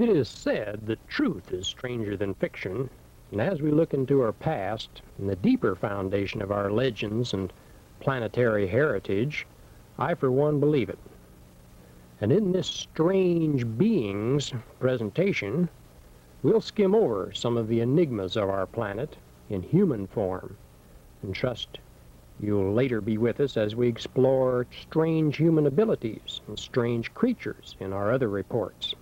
It is said that truth is stranger than fiction, and as we look into our past and the deeper foundation of our legends and planetary heritage, I for one believe it. And in this strange beings presentation, we'll skim over some of the enigmas of our planet in human form, and trust you'll later be with us as we explore strange human abilities and strange creatures in our other reports.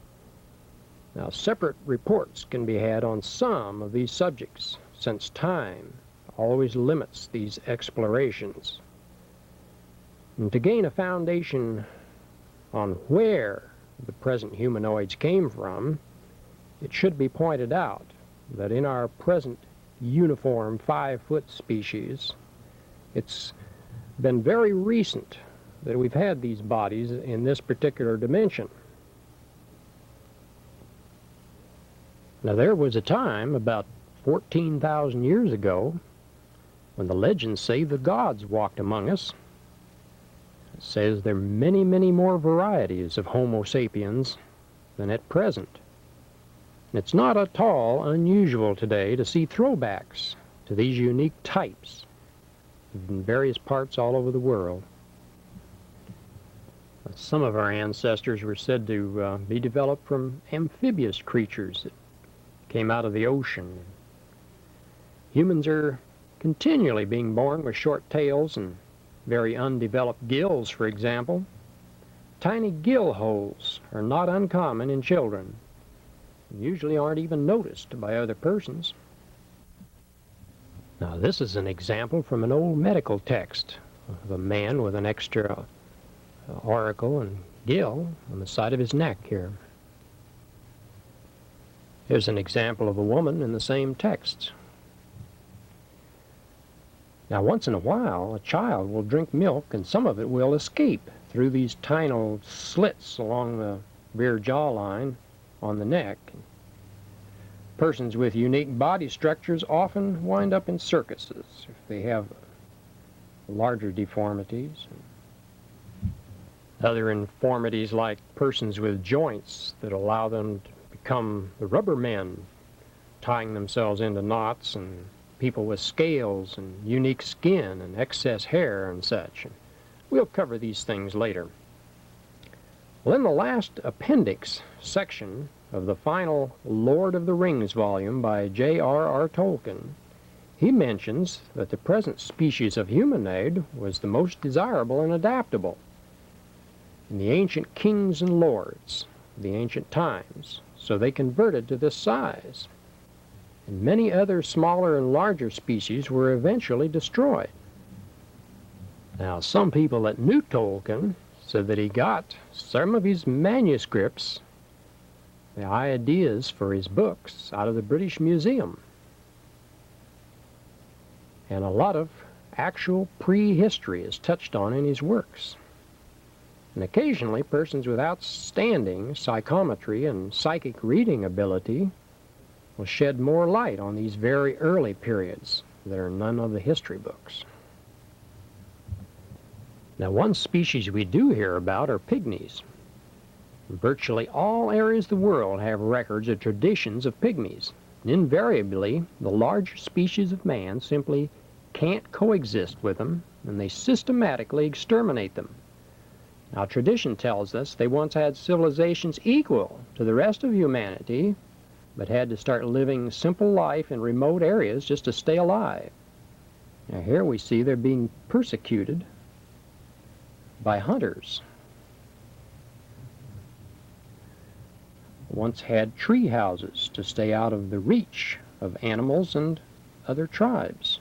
Now, separate reports can be had on some of these subjects, since time always limits these explorations. And to gain a foundation on where the present humanoids came from, it should be pointed out that in our present uniform 5-foot species, it's been very recent that we've had these bodies in this particular dimension. Now, there was a time about 14,000 years ago when the legends say the gods walked among us. It says there are many, many more varieties of Homo sapiens than at present. And it's not at all unusual today to see throwbacks to these unique types in various parts all over the world. Some of our ancestors were said to be developed from amphibious creatures that came out of the ocean. Humans are continually being born with short tails and very undeveloped gills, for example. Tiny gill holes are not uncommon in children, and usually aren't even noticed by other persons. Now, this is an example from an old medical text of a man with an extra auricle and gill on the side of his neck here. Here's an example of a woman in the same text. Now, once in a while, a child will drink milk, and some of it will escape through these tiny slits along the rear jawline on the neck. Persons with unique body structures often wind up in circuses if they have larger deformities. Other infirmities like persons with joints that allow them to become the rubber men, tying themselves into knots, and people with scales and unique skin and excess hair and such. We'll cover these things later. Well, in the last appendix section of the final Lord of the Rings volume by J.R.R. Tolkien, he mentions that the present species of humanoid was the most desirable and adaptable. And the ancient kings and lords of the ancient times, so they converted to this size. And many other smaller and larger species were eventually destroyed. Now, some people that knew Tolkien said that he got some of his manuscripts, the ideas for his books, out of the British Museum. And a lot of actual prehistory is touched on in his works. And occasionally, persons with outstanding psychometry and psychic reading ability will shed more light on these very early periods that are none of the history books. Now, one species we do hear about are pygmies. Virtually all areas of the world have records of traditions of pygmies. And invariably, the larger species of man simply can't coexist with them, and they systematically exterminate them. Now, tradition tells us they once had civilizations equal to the rest of humanity, but had to start living simple life in remote areas just to stay alive. Now, here we see they're being persecuted by hunters. Once had tree houses to stay out of the reach of animals and other tribes.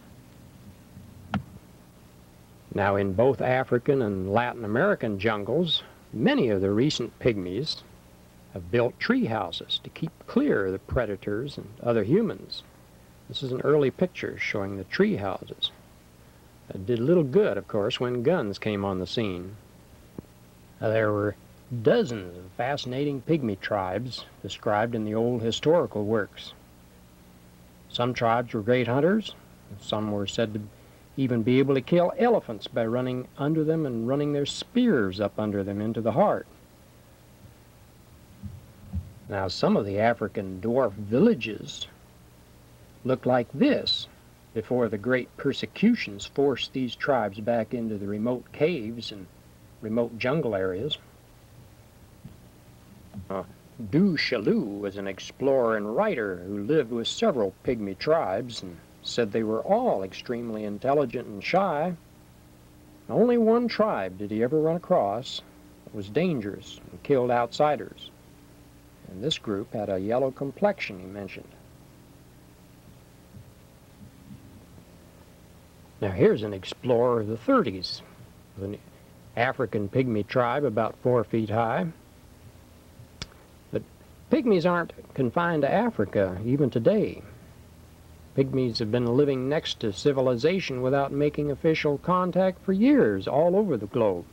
Now, in both African and Latin American jungles, many of the recent pygmies have built tree houses to keep clear of the predators and other humans. This is an early picture showing the tree houses. It did little good, of course, when guns came on the scene. Now, there were dozens of fascinating pygmy tribes described in the old historical works. Some tribes were great hunters. Some were said to even be able to kill elephants by running under them and running their spears up under them into the heart. Now, some of the African dwarf villages looked like this before the great persecutions forced these tribes back into the remote caves and remote jungle areas. Du Chaillu was an explorer and writer who lived with several pygmy tribes and said they were all extremely intelligent and shy. Only one tribe did he ever run across that was dangerous and killed outsiders. And this group had a yellow complexion, he mentioned. Now here's an explorer of the 30s, with an African pygmy tribe about 4 feet high. But pygmies aren't confined to Africa even today. Pygmies have been living next to civilization without making official contact for years all over the globe.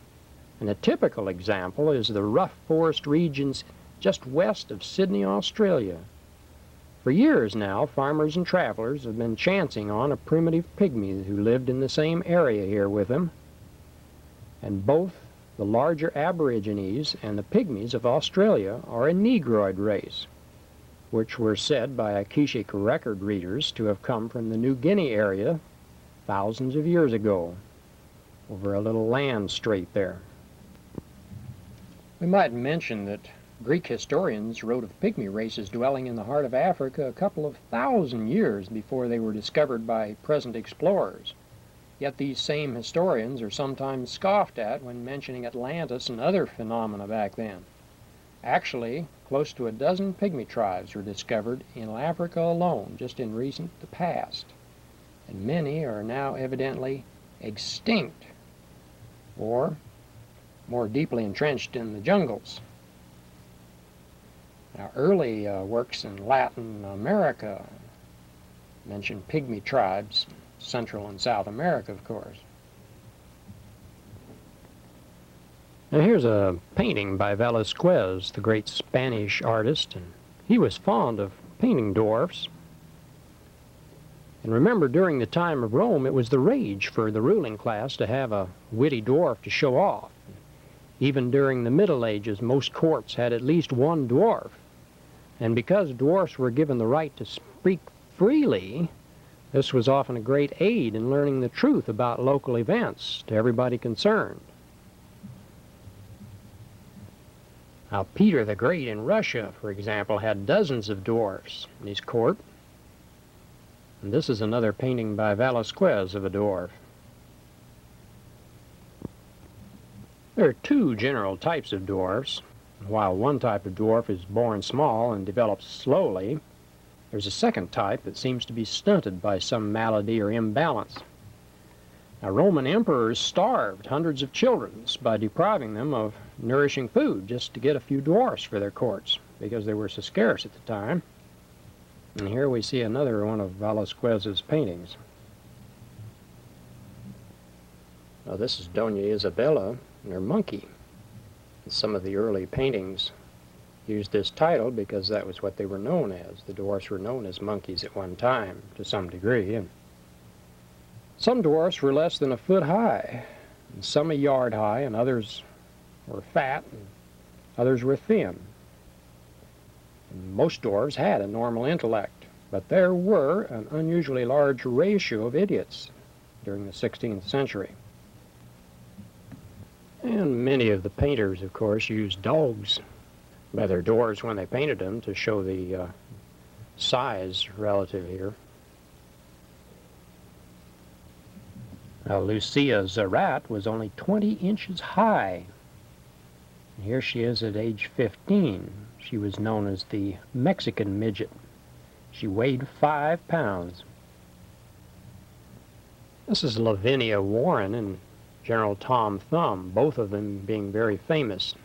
And a typical example is the rough forest regions just west of Sydney, Australia. For years now, farmers and travelers have been chancing on a primitive pygmy who lived in the same area here with them. And both the larger Aborigines and the pygmies of Australia are a Negroid race, which were said by Akashic record readers to have come from the New Guinea area thousands of years ago, over a little land strait there. We might mention that Greek historians wrote of pygmy races dwelling in the heart of Africa a couple of thousand years before they were discovered by present explorers. Yet these same historians are sometimes scoffed at when mentioning Atlantis and other phenomena back then. Actually, close to a dozen pygmy tribes were discovered in Africa alone just in recent past, and many are now evidently extinct or more deeply entrenched in the jungles. Now, early works in Latin America mention pygmy tribes, Central and South America, of course. Now, here's a painting by Velázquez, the great Spanish artist, and he was fond of painting dwarfs. And remember, during the time of Rome, it was the rage for the ruling class to have a witty dwarf to show off. Even during the Middle Ages, most courts had at least one dwarf. And because dwarfs were given the right to speak freely, this was often a great aid in learning the truth about local events to everybody concerned. Now, Peter the Great in Russia, for example, had dozens of dwarfs in his court. And this is another painting by Velázquez of a dwarf. There are two general types of dwarfs. While one type of dwarf is born small and develops slowly, there's a second type that seems to be stunted by some malady or imbalance. Now, Roman emperors starved hundreds of children by depriving them of nourishing food just to get a few dwarfs for their courts, because they were so scarce at the time. And here we see another one of Velázquez's paintings. Now, this is Dona Isabella and her monkey. Some of the early paintings used this title because that was what they were known as. The dwarfs were known as monkeys at one time, to some degree. And some dwarfs were less than a foot high, and some a yard high, and others were fat, and others were thin. And most dwarfs had a normal intellect, but there were an unusually large ratio of idiots during the 16th century. And many of the painters, of course, used dogs by their dwarfs when they painted them to show the size relative here. Now, Lucia Zarat was only 20 inches high. And here she is at age 15. She was known as the Mexican midget. She weighed 5 pounds. This is Lavinia Warren and General Tom Thumb, both of them being very famous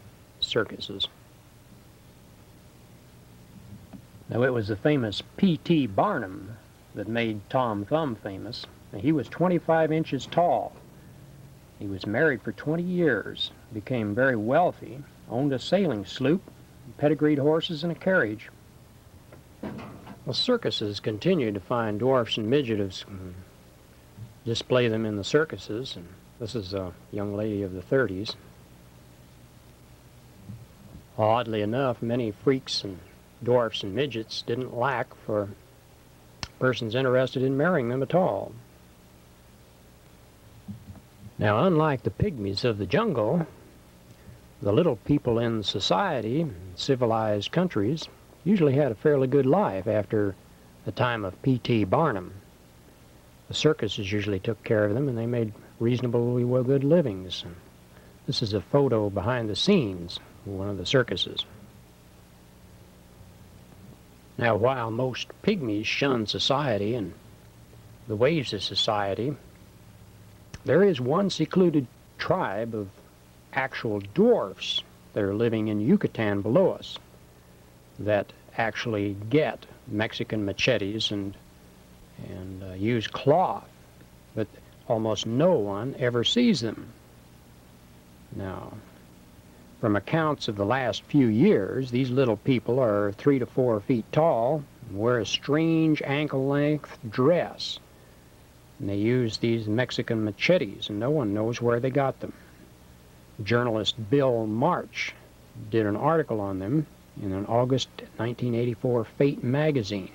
circuses. Now, it was the famous P.T. Barnum that made Tom Thumb famous. Now, he was 25 inches tall. He was married for 20 years, became very wealthy, owned a sailing sloop, pedigreed horses, and a carriage. Well, circuses continue to find dwarfs and midgets and display them in the circuses. And this is a young lady of the 30s. Oddly enough, many freaks and dwarfs and midgets didn't lack for persons interested in marrying them at all. Now, unlike the pygmies of the jungle, the little people in society, civilized countries, usually had a fairly good life after the time of P.T. Barnum. The circuses usually took care of them, and they made reasonably well good livings. This is a photo behind the scenes of one of the circuses. Now, while most pygmies shun society and the ways of society, there is one secluded tribe of actual dwarfs that are living in Yucatan below us that actually get Mexican machetes and use cloth, but almost no one ever sees them. Now, from accounts of the last few years, these little people are 3 to 4 feet tall and wear a strange ankle-length dress. And they use these Mexican machetes, and no one knows where they got them. Journalist Bill March did an article on them in an August 1984 Fate magazine.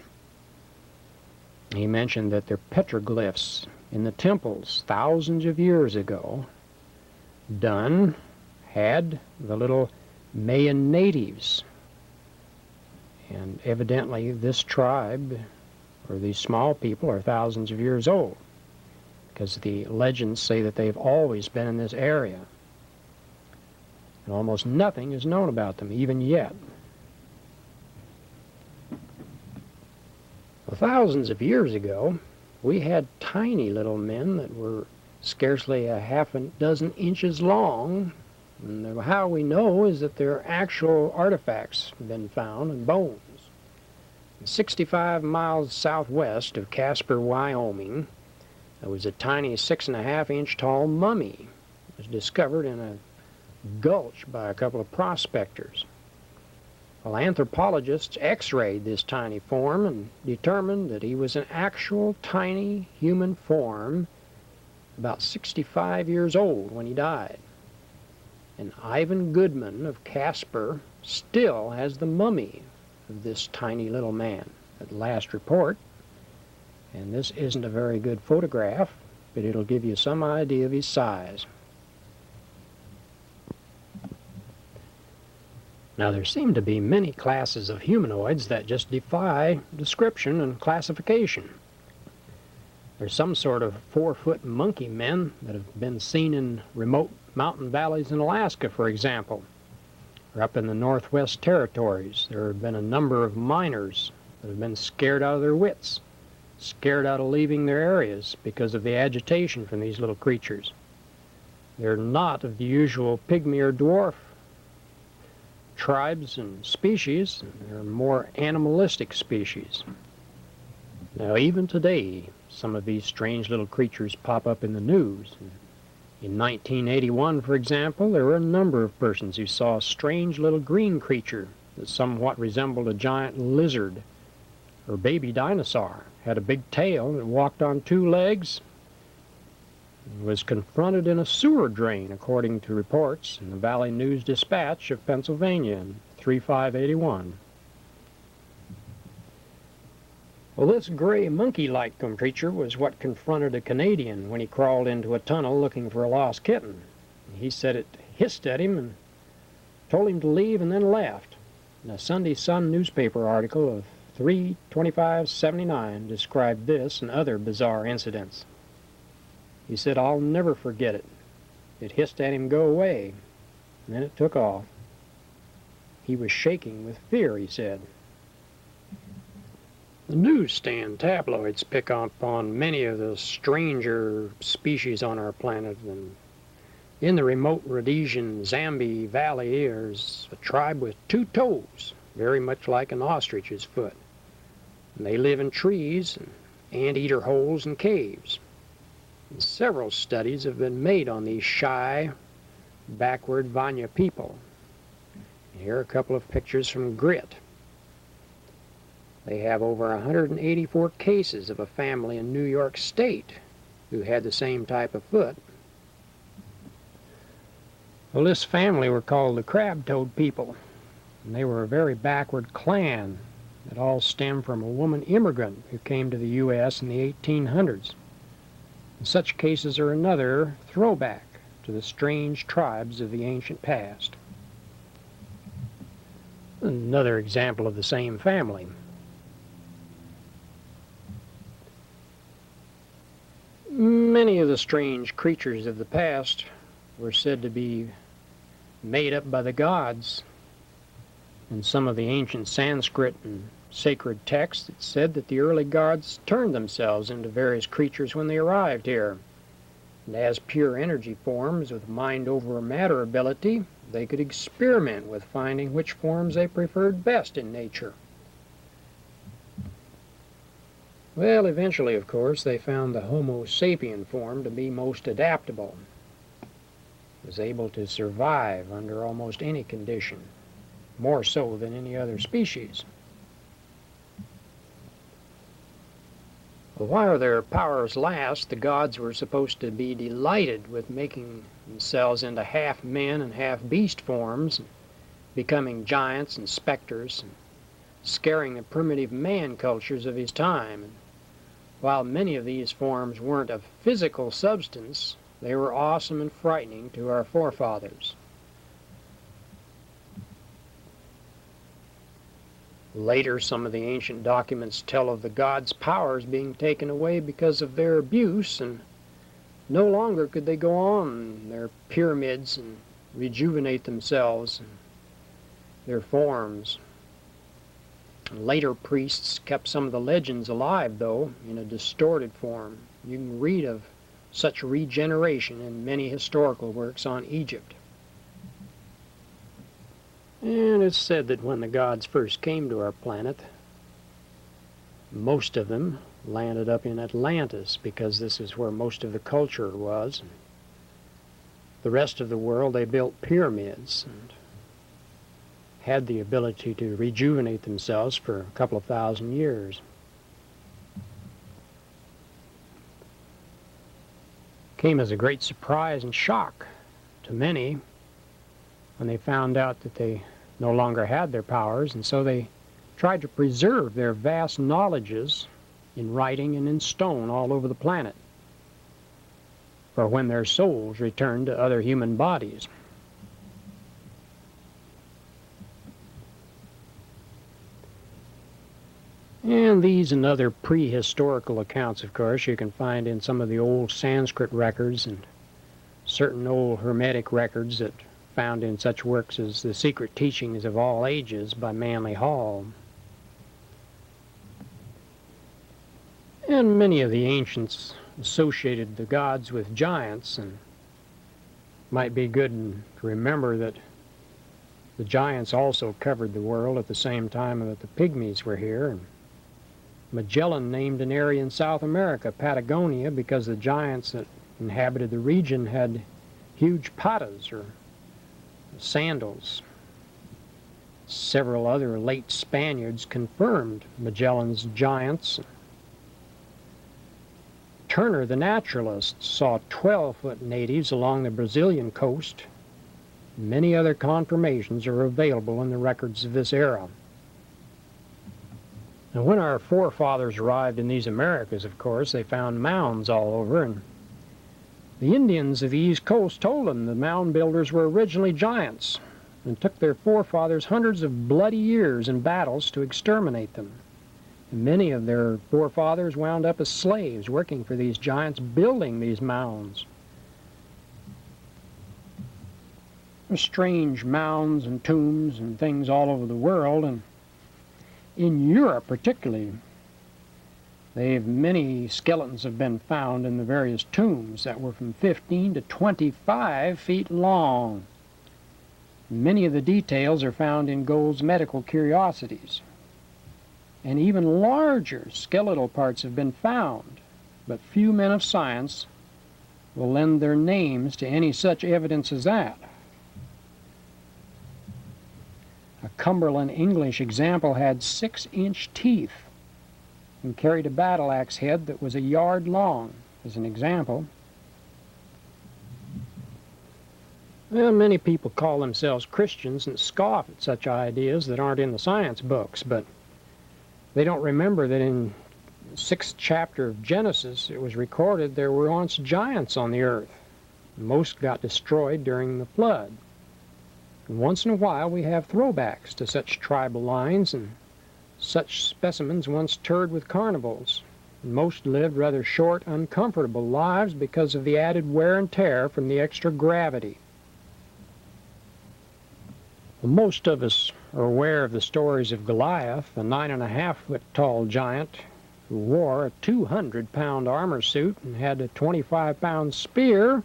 He mentioned that they're petroglyphs in the temples thousands of years ago had the little Mayan natives. And evidently this tribe, or these small people, are thousands of years old, because the legends say that they've always been in this area. And almost nothing is known about them, even yet. Well, thousands of years ago, we had tiny little men that were scarcely a half a dozen inches long. And how we know is that their actual artifacts have been found in bones. 65 miles southwest of Casper, Wyoming, there was a tiny 6.5-inch tall mummy. It was discovered in a gulch by a couple of prospectors. Well, anthropologists x-rayed this tiny form and determined that he was an actual tiny human form, about 65 years old when he died. And Ivan Goodman of Casper still has the mummy of this tiny little man at last report. And this isn't a very good photograph, but it'll give you some idea of his size. Now, there seem to be many classes of humanoids that just defy description and classification. There's some sort of 4-foot monkey men that have been seen in remote mountain valleys in Alaska, for example, or up in the Northwest Territories. There have been a number of miners that have been scared out of their wits, scared out of leaving their areas because of the agitation from these little creatures. They're not of the usual pygmy or dwarf tribes and species. They're more animalistic species. Now, even today, some of these strange little creatures pop up in the news. In 1981, for example, there were a number of persons who saw a strange little green creature that somewhat resembled a giant lizard or baby dinosaur, had a big tail that walked on 2 legs, and was confronted in a sewer drain, according to reports in the Valley News Dispatch of Pennsylvania in 3581. Well, this gray monkey-like creature was what confronted a Canadian when he crawled into a tunnel looking for a lost kitten. He said it hissed at him and told him to leave, and then left. And a Sunday Sun newspaper article of 3/25/79 described this and other bizarre incidents. He said, "I'll never forget it. It hissed at him, 'Go away,' and then it took off. He was shaking with fear," he said. The newsstand tabloids pick up on many of the stranger species on our planet. And in the remote Rhodesian Zambi Valley, there's a tribe with 2 toes, very much like an ostrich's foot. And they live in trees and anteater holes and caves. And several studies have been made on these shy, backward Vanya people. Here are a couple of pictures from Grit. They have over 184 cases of a family in New York State who had the same type of foot. Well, this family were called the crab-toed people. and they were a very backward clan that all stemmed from a woman immigrant who came to the U.S. in the 1800s. And such cases are another throwback to the strange tribes of the ancient past. Another example of the same family. Many of the strange creatures of the past were said to be made up by the gods. In some of the ancient Sanskrit and sacred texts, it said that the early gods turned themselves into various creatures when they arrived here. And as pure energy forms with mind over matter ability, they could experiment with finding which forms they preferred best in nature. Well, eventually, of course, they found the Homo sapien form to be most adaptable. It was able to survive under almost any condition, more so than any other species. Well, while their powers last, the gods were supposed to be delighted with making themselves into half men and half beast forms, becoming giants and specters, and scaring the primitive man cultures of his time. And while many of these forms weren't of physical substance, they were awesome and frightening to our forefathers. Later, some of the ancient documents tell of the gods' powers being taken away because of their abuse, and no longer could they go on in their pyramids and rejuvenate themselves and their forms. Later priests kept some of the legends alive, though, in a distorted form. You can read of such regeneration in many historical works on Egypt. And it's said that when the gods first came to our planet, most of them landed up in Atlantis, because this is where most of the culture was. The rest of the world, they built pyramids and had the ability to rejuvenate themselves for a couple of thousand years. Came as a great surprise and shock to many when they found out that they no longer had their powers, and so they tried to preserve their vast knowledges in writing and in stone all over the planet for when their souls returned to other human bodies. And these and other prehistorical accounts, of course, you can find in some of the old Sanskrit records and certain old Hermetic records that found in such works as The Secret Teachings of All Ages by Manly Hall. And many of the ancients associated the gods with giants, and it might be good to remember that the giants also covered the world at the same time that the pygmies were here. And Magellan named an area in South America Patagonia because the giants that inhabited the region had huge patas, or sandals. Several other late Spaniards confirmed Magellan's giants. Turner, the naturalist, saw 12-foot natives along the Brazilian coast. Many other confirmations are available in the records of this era. And when our forefathers arrived in these Americas, of course, they found mounds all over, and the Indians of the East Coast told them the mound builders were originally giants, and took their forefathers hundreds of bloody years in battles to exterminate them. And many of their forefathers wound up as slaves working for these giants building these mounds. There's strange mounds and tombs and things all over the world, and in Europe particularly, many skeletons have been found in the various tombs that were from 15 to 25 feet long. Many of the details are found in Gould's Medical Curiosities. And even larger skeletal parts have been found, but few men of science will lend their names to any such evidence as that. A Cumberland English example had 6-inch teeth and carried a battle axe head that was a yard long, as an example. Well, many people call themselves Christians and scoff at such ideas that aren't in the science books, but they don't remember that in the 6th chapter of Genesis it was recorded there were once giants on the earth. Most got destroyed during the flood. And once in a while we have throwbacks to such tribal lines, and such specimens once toured with carnivals. Most lived rather short, uncomfortable lives because of the added wear and tear from the extra gravity. Well, most of us are aware of the stories of Goliath, a 9.5-foot tall giant who wore a 200-pound armor suit and had a 25-pound spear.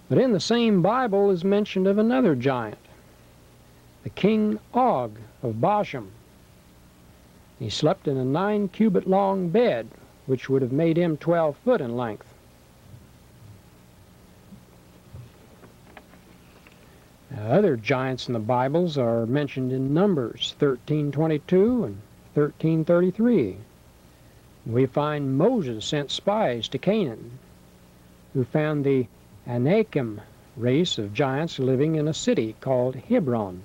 But in the same Bible is mentioned of another giant, the King Og of Bashan. He slept in a 9-cubit-long bed, which would have made him 12 foot in length. Now, other giants in the Bibles are mentioned in Numbers 13:22 and 13:33. We find Moses sent spies to Canaan, who found the Anakim race of giants living in a city called Hebron.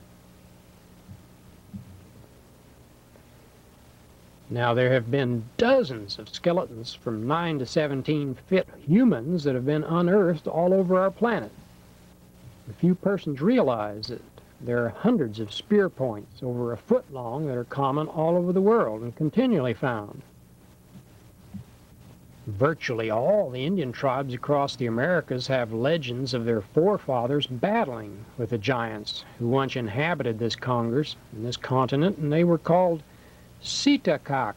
Now, there have been dozens of skeletons from 9 to 17-foot humans that have been unearthed all over our planet. Few persons realize that there are hundreds of spear points over a foot long that are common all over the world and continually found. Virtually all the Indian tribes across the Americas have legends of their forefathers battling with the giants who once inhabited this continent, and they were called Sitakak,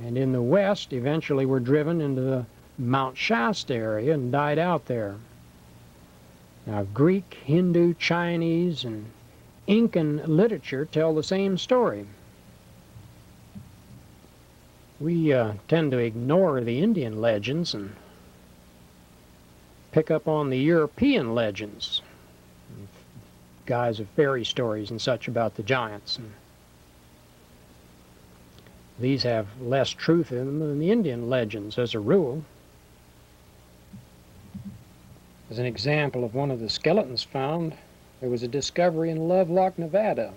and in the west eventually were driven into the Mount Shasta area and died out there. Now, Greek, Hindu, Chinese, and Incan literature tell the same story. We tend to ignore the Indian legends and pick up on the European legends, guys of fairy stories and such about the giants. And these have less truth in them than the Indian legends as a rule. As an example of one of the skeletons found, there was a discovery in Lovelock, Nevada,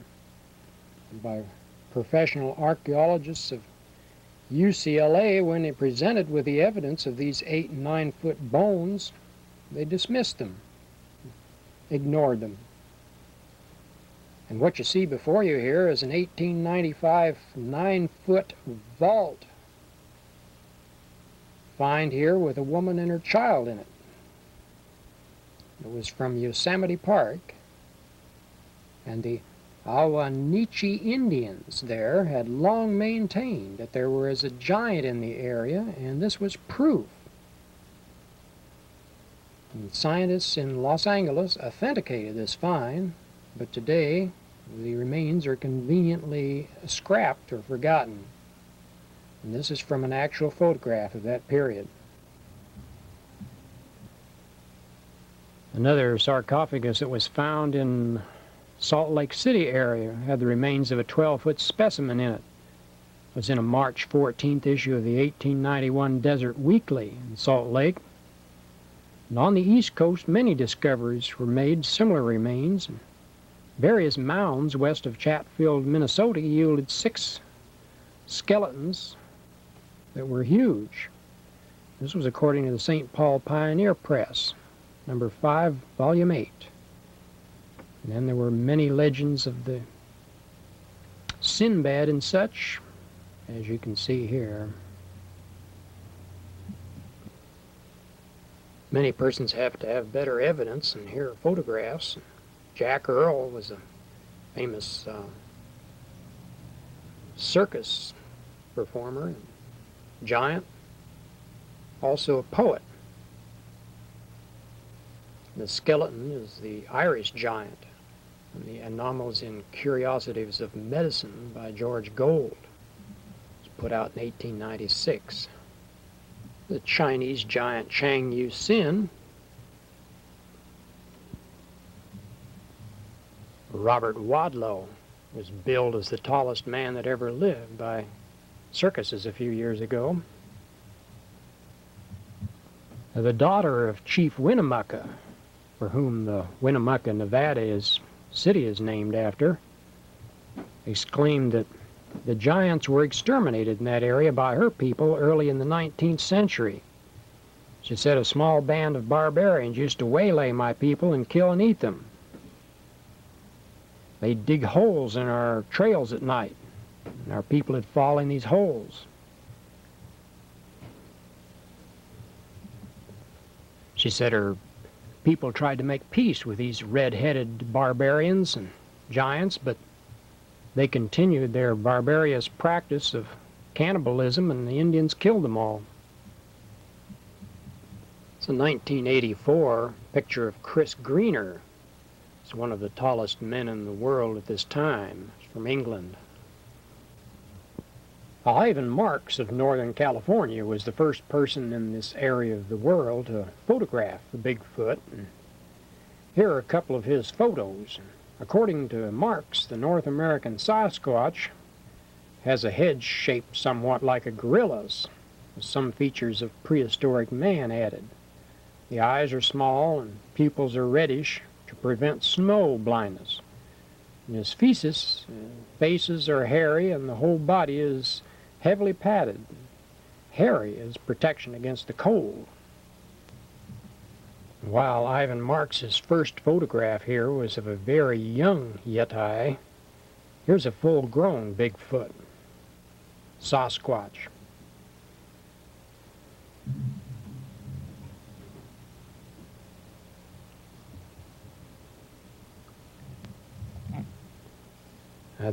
by professional archaeologists of UCLA. When they presented with the evidence of these 8- and 9-foot bones, they dismissed them, ignored them. And what you see before you here is an 1895 9-foot vault find here with a woman and her child in it. It was from Yosemite Park, and the Awanichi Indians there had long maintained that there was a giant in the area, and this was proof. And scientists in Los Angeles authenticated this find, but today the remains are conveniently scrapped or forgotten. And this is from an actual photograph of that period. Another sarcophagus that was found in Salt Lake City area had the remains of a 12-foot specimen in it. It was in a March 14th issue of the 1891 Desert Weekly in Salt Lake. And on the East Coast, many discoveries were made, similar remains. Various mounds west of Chatfield, Minnesota, yielded 6 skeletons that were huge. This was according to the St. Paul Pioneer Press, number 5, volume 8. And then there were many legends of the Sinbad and such, as you can see here. Many persons have to have better evidence, and here are photographs. Jack Earl was a famous circus performer and giant, also a poet. The skeleton is the Irish giant, and the Anomalies and Curiosities of Medicine by George Gold. It was put out in 1896. The Chinese giant Chang Yu-sin. Robert Wadlow was billed as the tallest man that ever lived by circuses a few years ago. The daughter of Chief Winnemucca for whom the Winnemucca, Nevada city is named after, exclaimed that the giants were exterminated in that area by her people early in the 19th century. She said a small band of barbarians used to waylay my people and kill and eat them. They'd dig holes in our trails at night, and our people would fall in these holes. She said her people tried to make peace with these red-headed barbarians and giants, but they continued their barbarous practice of cannibalism, and the Indians killed them all. It's a 1984 picture of Chris Greener. He's one of the tallest men in the world at this time. He's from England. Ivan Marks of Northern California was the first person in this area of the world to photograph the Bigfoot. And here are a couple of his photos. According to Marks, the North American Sasquatch has a head shaped somewhat like a gorilla's, with some features of prehistoric man added. The eyes are small and pupils are reddish to prevent snow blindness. And his faces are hairy, and the whole body is heavily padded. Hairy is protection against the cold. While Ivan Marks' first photograph here was of a very young Yeti, here's a full-grown Bigfoot, Sasquatch.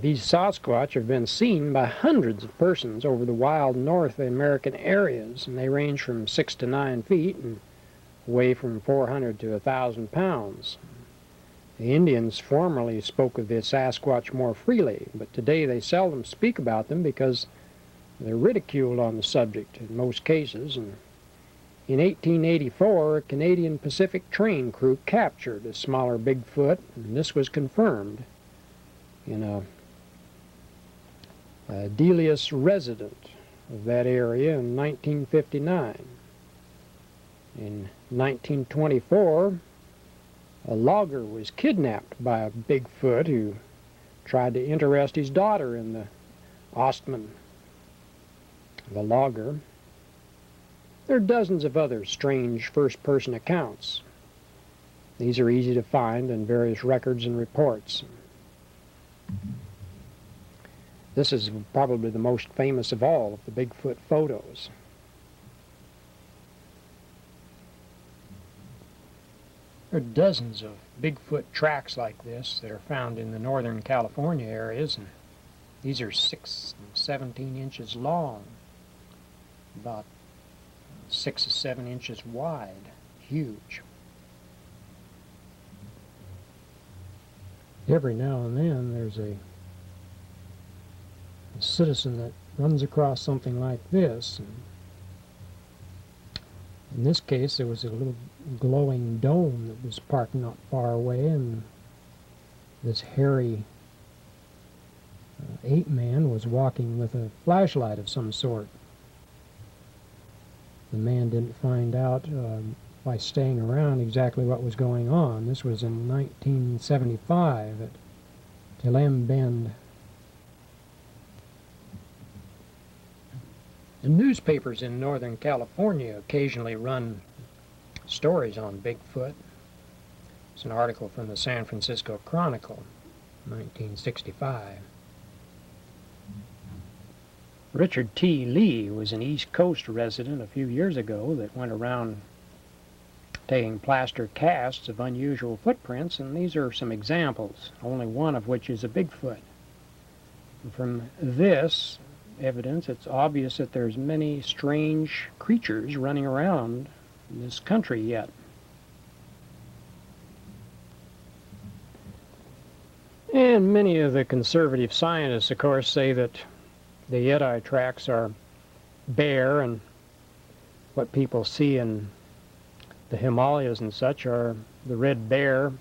These Sasquatch have been seen by hundreds of persons over the wild North American areas, and they range from 6 to 9 feet and weigh from 400 to 1,000 pounds. The Indians formerly spoke of the Sasquatch more freely, but today they seldom speak about them because they're ridiculed on the subject in most cases. And in 1884, a Canadian Pacific train crew captured a smaller Bigfoot, and this was confirmed in a Delius resident of that area in 1959. In 1924, a logger was kidnapped by a Bigfoot who tried to interest his daughter in the Ostman. The logger. There are dozens of other strange first-person accounts. These are easy to find in various records and reports. This is probably the most famous of all of the Bigfoot photos. There are dozens of Bigfoot tracks like this that are found in the Northern California areas, and these are 6 and 17 inches long, about 6 to 7 inches wide, huge. Every now and then there's a citizen that runs across something like this. And in this case, there was a little glowing dome that was parked not far away, and this hairy ape man was walking with a flashlight of some sort. The man didn't find out by staying around exactly what was going on. This was in 1975 at Telem Bend. The newspapers in Northern California occasionally run stories on Bigfoot. It's an article from the San Francisco Chronicle, 1965. Richard T. Lee was an East Coast resident a few years ago that went around taking plaster casts of unusual footprints, and these are some examples, only one of which is a Bigfoot. And from this evidence, it's obvious that there's many strange creatures running around in this country yet. And many of the conservative scientists, of course, say that the Yeti tracks are bare, and what people see in the Himalayas and such are the red bear.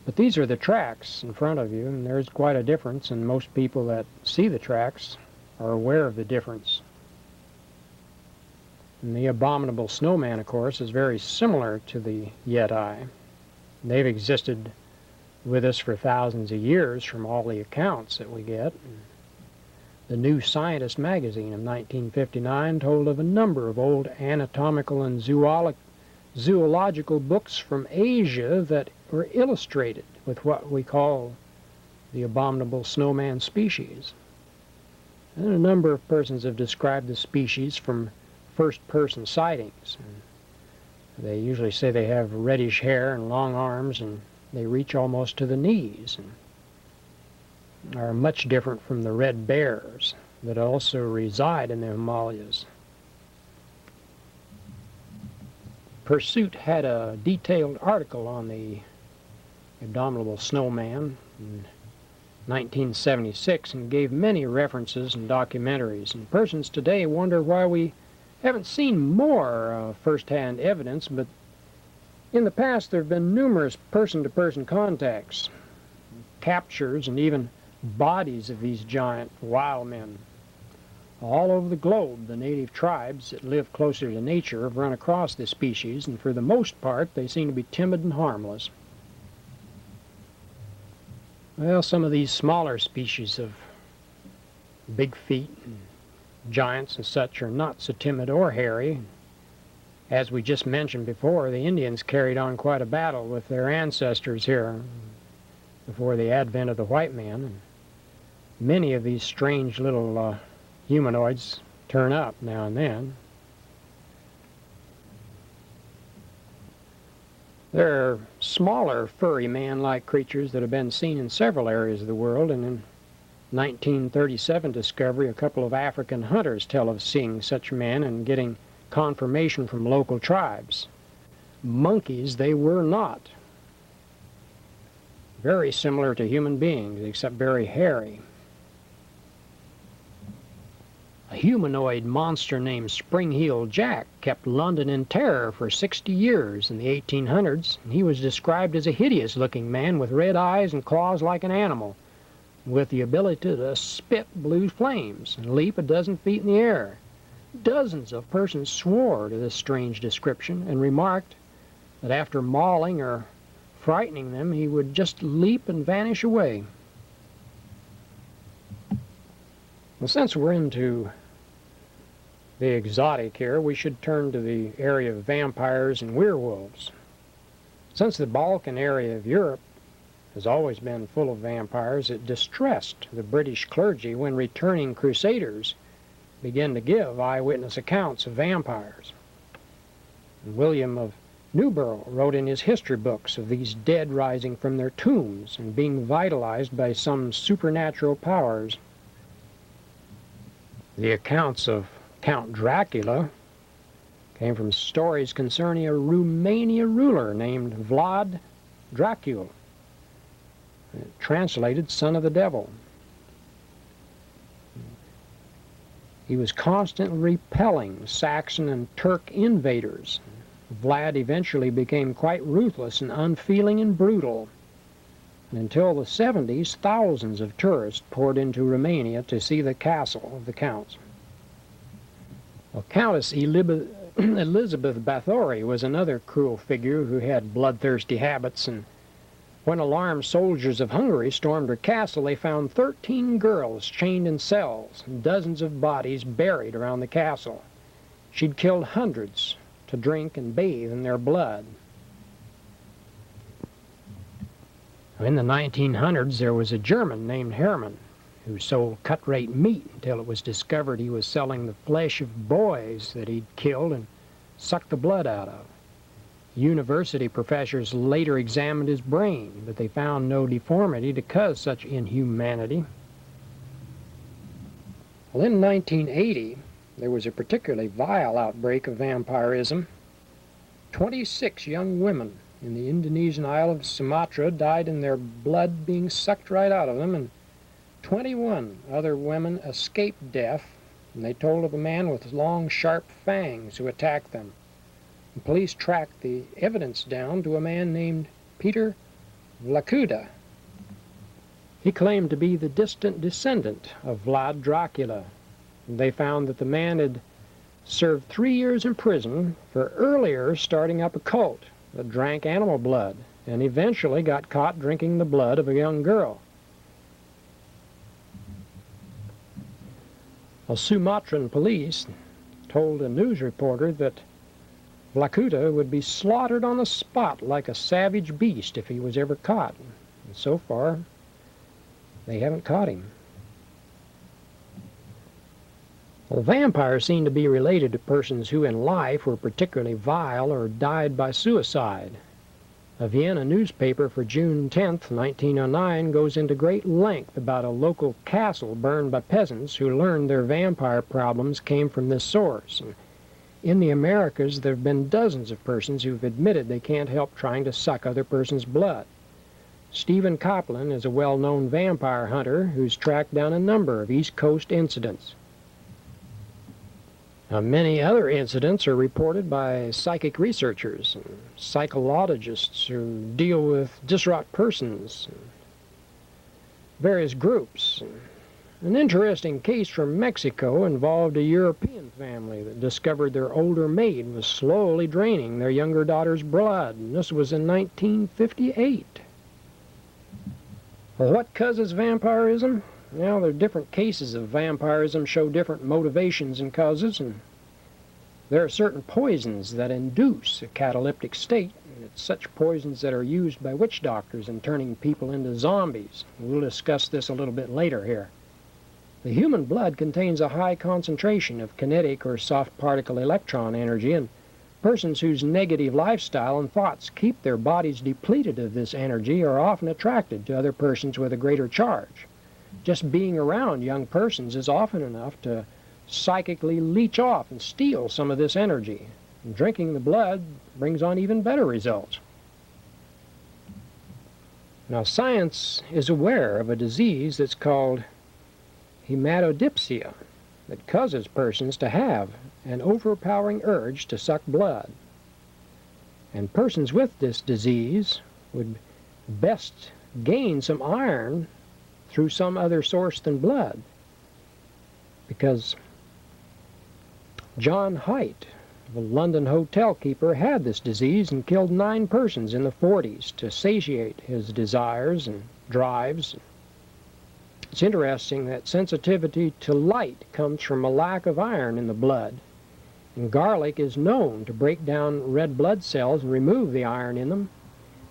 But these are the tracks in front of you, and there's quite a difference, and most people that see the tracks are aware of the difference. And the abominable snowman, of course, is very similar to the Yeti. They've existed with us for thousands of years from all the accounts that we get. The New Scientist magazine of 1959 told of a number of old anatomical and zoological books from Asia that were illustrated with what we call the abominable snowman species. And a number of persons have described the species from first-person sightings. They usually say they have reddish hair and long arms, and they reach almost to the knees, and are much different from the red bears that also reside in the Himalayas. Pursuit had a detailed article on the abominable snowman in 1976 and gave many references and documentaries. And persons today wonder why we haven't seen more first-hand evidence, but in the past there have been numerous person-to-person contacts, captures, and even bodies of these giant wild men. All over the globe, the native tribes that live closer to nature have run across this species, and for the most part they seem to be timid and harmless. Well, some of these smaller species of big feet and giants and such are not so timid or hairy. As we just mentioned before, the Indians carried on quite a battle with their ancestors here before the advent of the white man, and many of these strange little humanoids turn up now and then. There are smaller, furry man-like creatures that have been seen in several areas of the world, and in 1937 discovery, a couple of African hunters tell of seeing such men and getting confirmation from local tribes. Monkeys they were not. Very similar to human beings, except very hairy. A humanoid monster named Spring-Heeled Jack kept London in terror for 60 years in the 1800s, and he was described as a hideous-looking man with red eyes and claws like an animal, with the ability to spit blue flames and leap a dozen feet in the air. Dozens of persons swore to this strange description and remarked that after mauling or frightening them, he would just leap and vanish away. Well, since we're into the exotic here, we should turn to the area of vampires and werewolves. Since the Balkan area of Europe has always been full of vampires, it distressed the British clergy when returning crusaders began to give eyewitness accounts of vampires. And William of Newborough wrote in his history books of these dead rising from their tombs and being vitalized by some supernatural powers. The accounts of Count Dracula came from stories concerning a Romania ruler named Vlad Dracul, translated son of the devil. He was constantly repelling Saxon and Turk invaders. Vlad eventually became quite ruthless and unfeeling and brutal. And until the 70s, thousands of tourists poured into Romania to see the castle of the counts. Well, Countess Elizabeth Bathory was another cruel figure who had bloodthirsty habits, and when alarmed soldiers of Hungary stormed her castle, they found 13 girls chained in cells and dozens of bodies buried around the castle. She'd killed hundreds to drink and bathe in their blood. In the 1900s, there was a German named Hermann who sold cut-rate meat until it was discovered he was selling the flesh of boys that he'd killed and sucked the blood out of. University professors later examined his brain, but they found no deformity to cause such inhumanity. Well, in 1980, there was a particularly vile outbreak of vampirism. 26 young women in the Indonesian isle of Sumatra died in their blood being sucked right out of them, and 21 other women escaped death, and they told of a man with long, sharp fangs who attacked them. The police tracked the evidence down to a man named Peter Vlakuda. He claimed to be the distant descendant of Vlad Dracula. And they found that the man had served 3 years in prison for earlier starting up a cult that drank animal blood and eventually got caught drinking the blood of a young girl. Well, Sumatran police told a news reporter that Lakuta would be slaughtered on the spot like a savage beast if he was ever caught. And so far, they haven't caught him. Well, vampires seem to be related to persons who in life were particularly vile or died by suicide. A Vienna newspaper for June 10, 1909, goes into great length about a local castle burned by peasants who learned their vampire problems came from this source. And in the Americas, there have been dozens of persons who've admitted they can't help trying to suck other person's blood. Stephen Copland is a well-known vampire hunter who's tracked down a number of East Coast incidents. Now, many other incidents are reported by psychic researchers and psychologists who deal with distraught persons, and various groups. An interesting case from Mexico involved a European family that discovered their older maid was slowly draining their younger daughter's blood, and this was in 1958. Well, what causes vampirism? Well, there are different cases of vampirism show different motivations and causes, and there are certain poisons that induce a cataleptic state, and it's such poisons that are used by witch doctors in turning people into zombies. We'll discuss this a little bit later here. The human blood contains a high concentration of kinetic or soft particle electron energy, and persons whose negative lifestyle and thoughts keep their bodies depleted of this energy are often attracted to other persons with a greater charge. Just being around young persons is often enough to psychically leech off and steal some of this energy. And drinking the blood brings on even better results. Now, science is aware of a disease that's called hematodipsia that causes persons to have an overpowering urge to suck blood. And persons with this disease would best gain some iron through some other source than blood, because John Haidt, the London hotel keeper, had this disease and killed 9 persons in the 40s to satiate his desires and drives. It's interesting that sensitivity to light comes from a lack of iron in the blood, and garlic is known to break down red blood cells and remove the iron in them,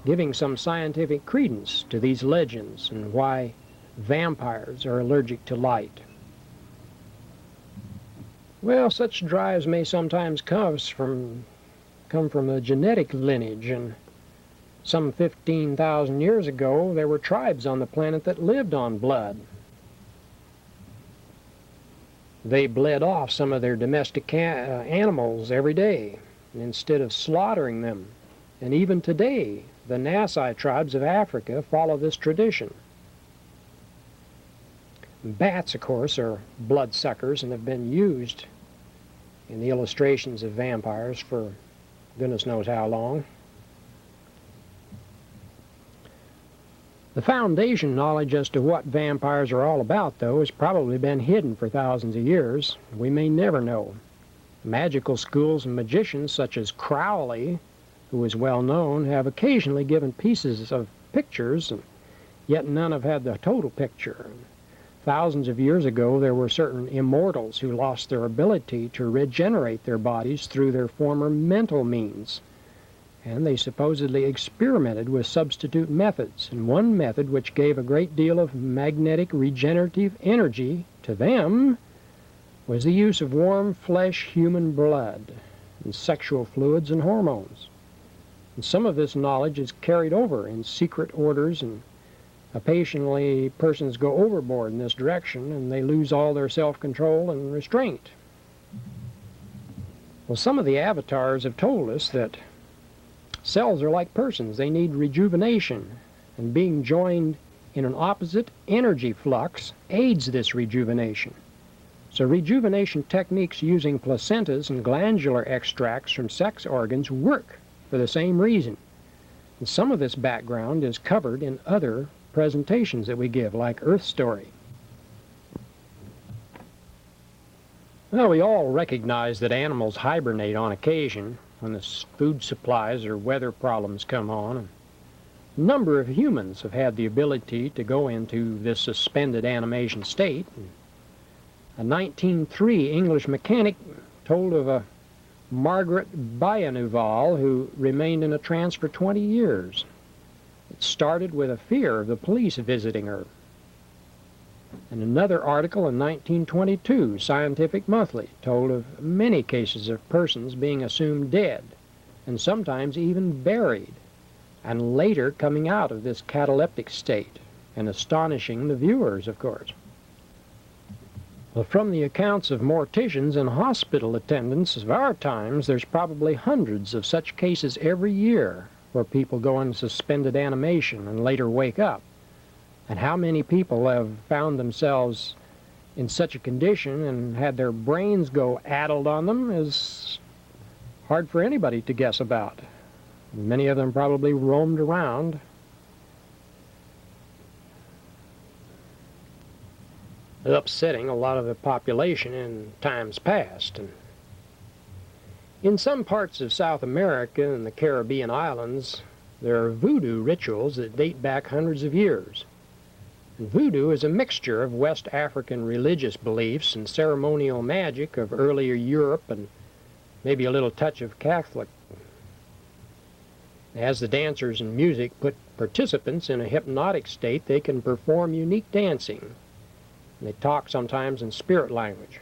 giving some scientific credence to these legends and why vampires are allergic to light. Well, such drives may sometimes come from a genetic lineage, and some 15,000 years ago there were tribes on the planet that lived on blood. They bled off some of their domestic animals every day instead of slaughtering them. And even today, the Nasai tribes of Africa follow this tradition. Bats, of course, are bloodsuckers and have been used in the illustrations of vampires for goodness knows how long. The foundation knowledge as to what vampires are all about, though, has probably been hidden for thousands of years. We may never know. Magical schools and magicians such as Crowley, who is well known, have occasionally given pieces of pictures, and yet none have had the total picture. Thousands of years ago, there were certain immortals who lost their ability to regenerate their bodies through their former mental means. And they supposedly experimented with substitute methods. And one method which gave a great deal of magnetic regenerative energy to them was the use of warm flesh human blood and sexual fluids and hormones. And some of this knowledge is carried over in secret orders, and occasionally persons go overboard in this direction and they lose all their self-control and restraint. Well, some of the avatars have told us that cells are like persons. They need rejuvenation, and being joined in an opposite energy flux aids this rejuvenation. So rejuvenation techniques using placentas and glandular extracts from sex organs work for the same reason. And some of this background is covered in other presentations that we give, like Earth Story. Well, we all recognize that animals hibernate on occasion when the food supplies or weather problems come on. A number of humans have had the ability to go into this suspended animation state. A 1903 English mechanic told of a Margaret Bayonneval who remained in a trance for 20 years. It started with a fear of the police visiting her. And another article in 1922, Scientific Monthly, told of many cases of persons being assumed dead, and sometimes even buried, and later coming out of this cataleptic state, and astonishing the viewers, of course. Well, from the accounts of morticians and hospital attendants of our times, there's probably hundreds of such cases every year where people go into suspended animation and later wake up. And how many people have found themselves in such a condition and had their brains go addled on them is hard for anybody to guess about. Many of them probably roamed around. Upsetting a lot of the population in times past. And in some parts of South America and the Caribbean islands, there are voodoo rituals that date back hundreds of years. And voodoo is a mixture of West African religious beliefs and ceremonial magic of earlier Europe and maybe a little touch of Catholic. As the dancers and music put participants in a hypnotic state, they can perform unique dancing. They talk sometimes in spirit language.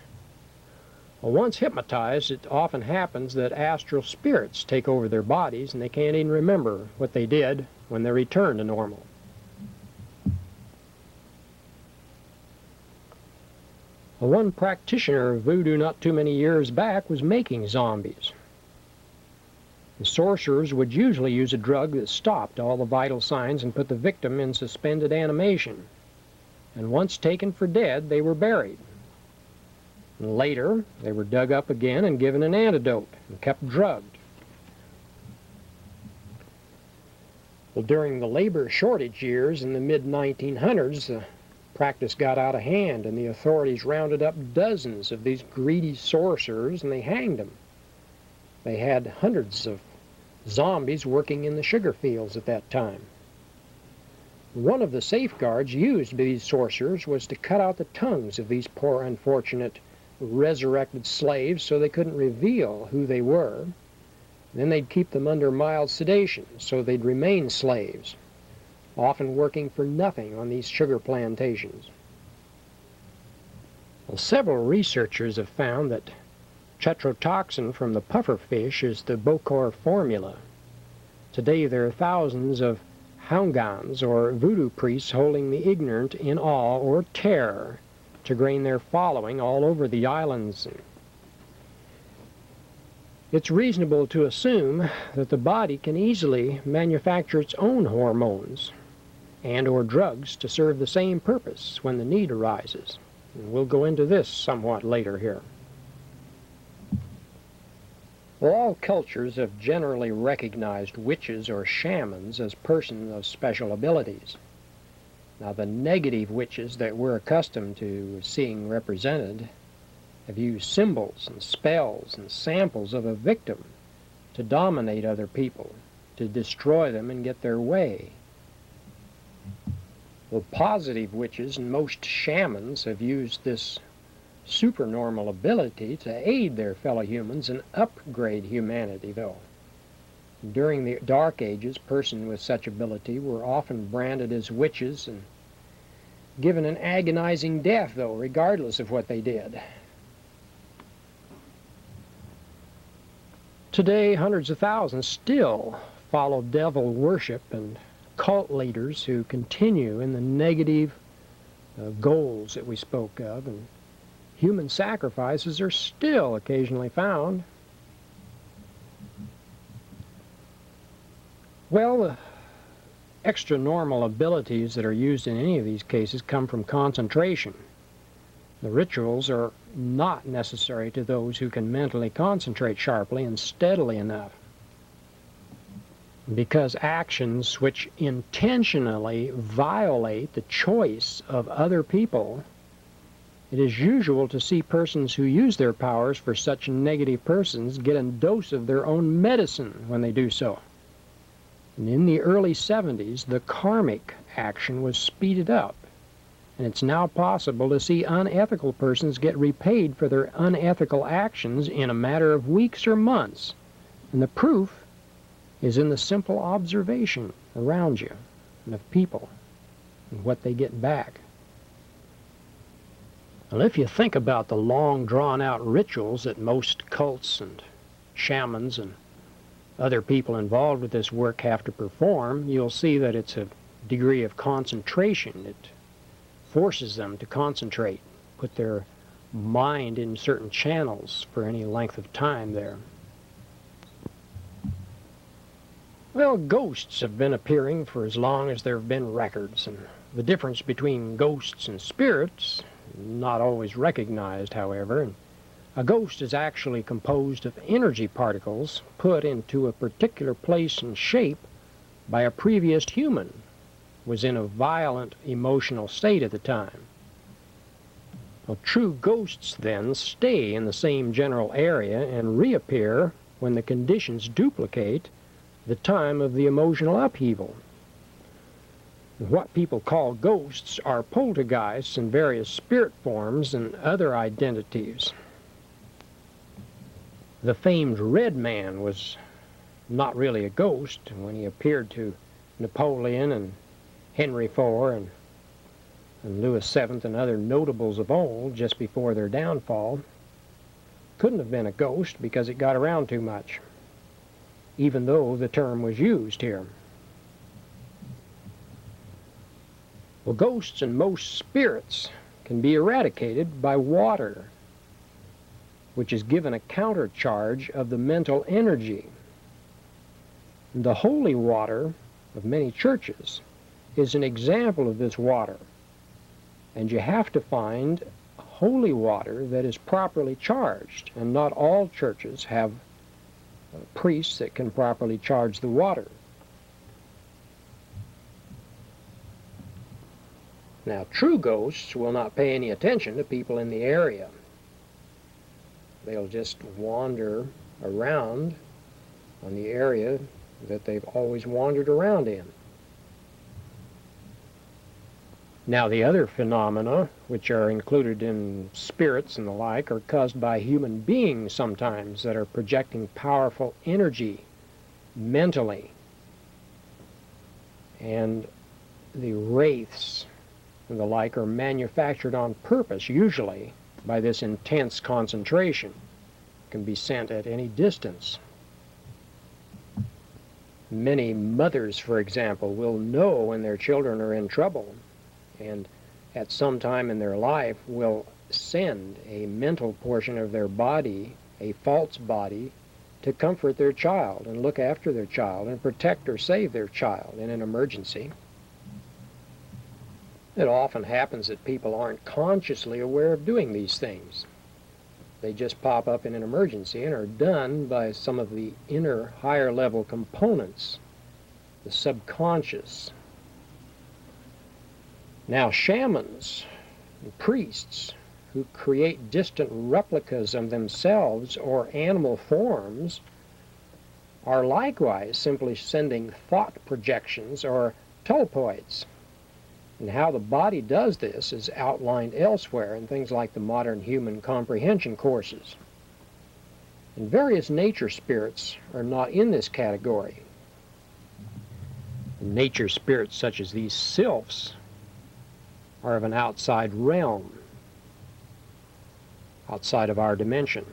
Well, once hypnotized, it often happens that astral spirits take over their bodies and they can't even remember what they did when they return to normal. Well, one practitioner of voodoo not too many years back was making zombies. The sorcerers would usually use a drug that stopped all the vital signs and put the victim in suspended animation. And once taken for dead, they were buried. And later, they were dug up again and given an antidote and kept drugged. Well, during the labor shortage years in the mid-1900s, the practice got out of hand, and the authorities rounded up dozens of these greedy sorcerers, and they hanged them. They had hundreds of zombies working in the sugar fields at that time. One of the safeguards used by these sorcerers was to cut out the tongues of these poor unfortunate resurrected slaves so they couldn't reveal who they were. Then they'd keep them under mild sedation so they'd remain slaves, often working for nothing on these sugar plantations. Well, several researchers have found that tetrodotoxin from the pufferfish is the Bokor formula. Today there are thousands of Houngans, or voodoo priests, holding the ignorant in awe or terror to gain their following all over the islands. It's reasonable to assume that the body can easily manufacture its own hormones and or drugs to serve the same purpose when the need arises. And we'll go into this somewhat later here. Well, all cultures have generally recognized witches or shamans as persons of special abilities. Now, the negative witches that we're accustomed to seeing represented have used symbols and spells and samples of a victim to dominate other people, to destroy them and get their way. Well, positive witches and most shamans have used this supernormal ability to aid their fellow humans and upgrade humanity, though. During the Dark Ages, persons with such ability were often branded as witches and given an agonizing death, though, regardless of what they did. Today, hundreds of thousands still follow devil worship and cult leaders who continue in the negative goals that we spoke of, and human sacrifices are still occasionally found. Well, the extra-normal abilities that are used in any of these cases come from concentration. The rituals are not necessary to those who can mentally concentrate sharply and steadily enough, because actions which intentionally violate the choice of other people It is usual to see persons who use their powers for such negative persons get a dose of their own medicine when they do so. And in the early 70s, the karmic action was speeded up, and it's now possible to see unethical persons get repaid for their unethical actions in a matter of weeks or months. And the proof is in the simple observation around you and of people and what they get back. Well, if you think about the long drawn-out rituals that most cults and shamans and other people involved with this work have to perform, you'll see that it's a degree of concentration. It forces them to concentrate, put their mind in certain channels for any length of time there. Well, ghosts have been appearing for as long as there have been records, and the difference between ghosts and spirits, not always recognized, however, and a ghost is actually composed of energy particles put into a particular place and shape by a previous human who was in a violent emotional state at the time. Well, true ghosts then stay in the same general area and reappear when the conditions duplicate the time of the emotional upheaval. What people call ghosts are poltergeists in various spirit forms and other identities. The famed Red Man was not really a ghost when he appeared to Napoleon and Henry IV and Louis VII and other notables of old just before their downfall. Couldn't have been a ghost because it got around too much, even though the term was used here. Well, ghosts and most spirits can be eradicated by water, which is given a countercharge of the mental energy. The holy water of many churches is an example of this water, and you have to find holy water that is properly charged, and not all churches have priests that can properly charge the water. Now, true ghosts will not pay any attention to people in the area. They'll just wander around on the area that they've always wandered around in. Now, the other phenomena, which are included in spirits and the like, are caused by human beings sometimes that are projecting powerful energy mentally. And the wraiths and the like are manufactured on purpose, usually, by this intense concentration. It can be sent at any distance. Many mothers, for example, will know when their children are in trouble, and at some time in their life will send a mental portion of their body, a false body, to comfort their child and look after their child and protect or save their child in an emergency. It often happens that people aren't consciously aware of doing these things. They just pop up in an emergency and are done by some of the inner, higher level components, the subconscious. Now, shamans and priests who create distant replicas of themselves or animal forms are likewise simply sending thought projections or telepoids. And how the body does this is outlined elsewhere in things like the modern human comprehension courses. And various nature spirits are not in this category. Nature spirits such as these sylphs are of an outside realm, outside of our dimension.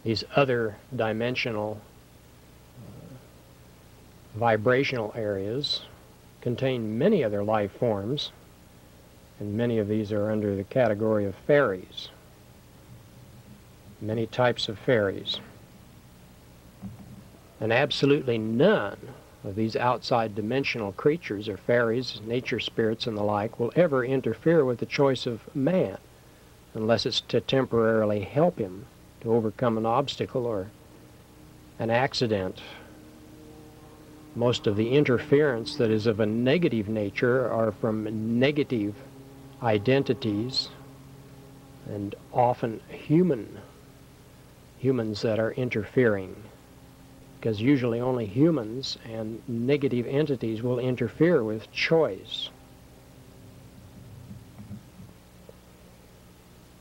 These other dimensional vibrational areas contain many other life forms, and many of these are under the category of fairies. Many types of fairies. And absolutely none of these outside dimensional creatures or fairies, nature spirits and the like, will ever interfere with the choice of man, unless it's to temporarily help him to overcome an obstacle or an accident. Most of the interference that is of a negative nature are from negative identities, and often humans that are interfering, because usually only humans and negative entities will interfere with choice.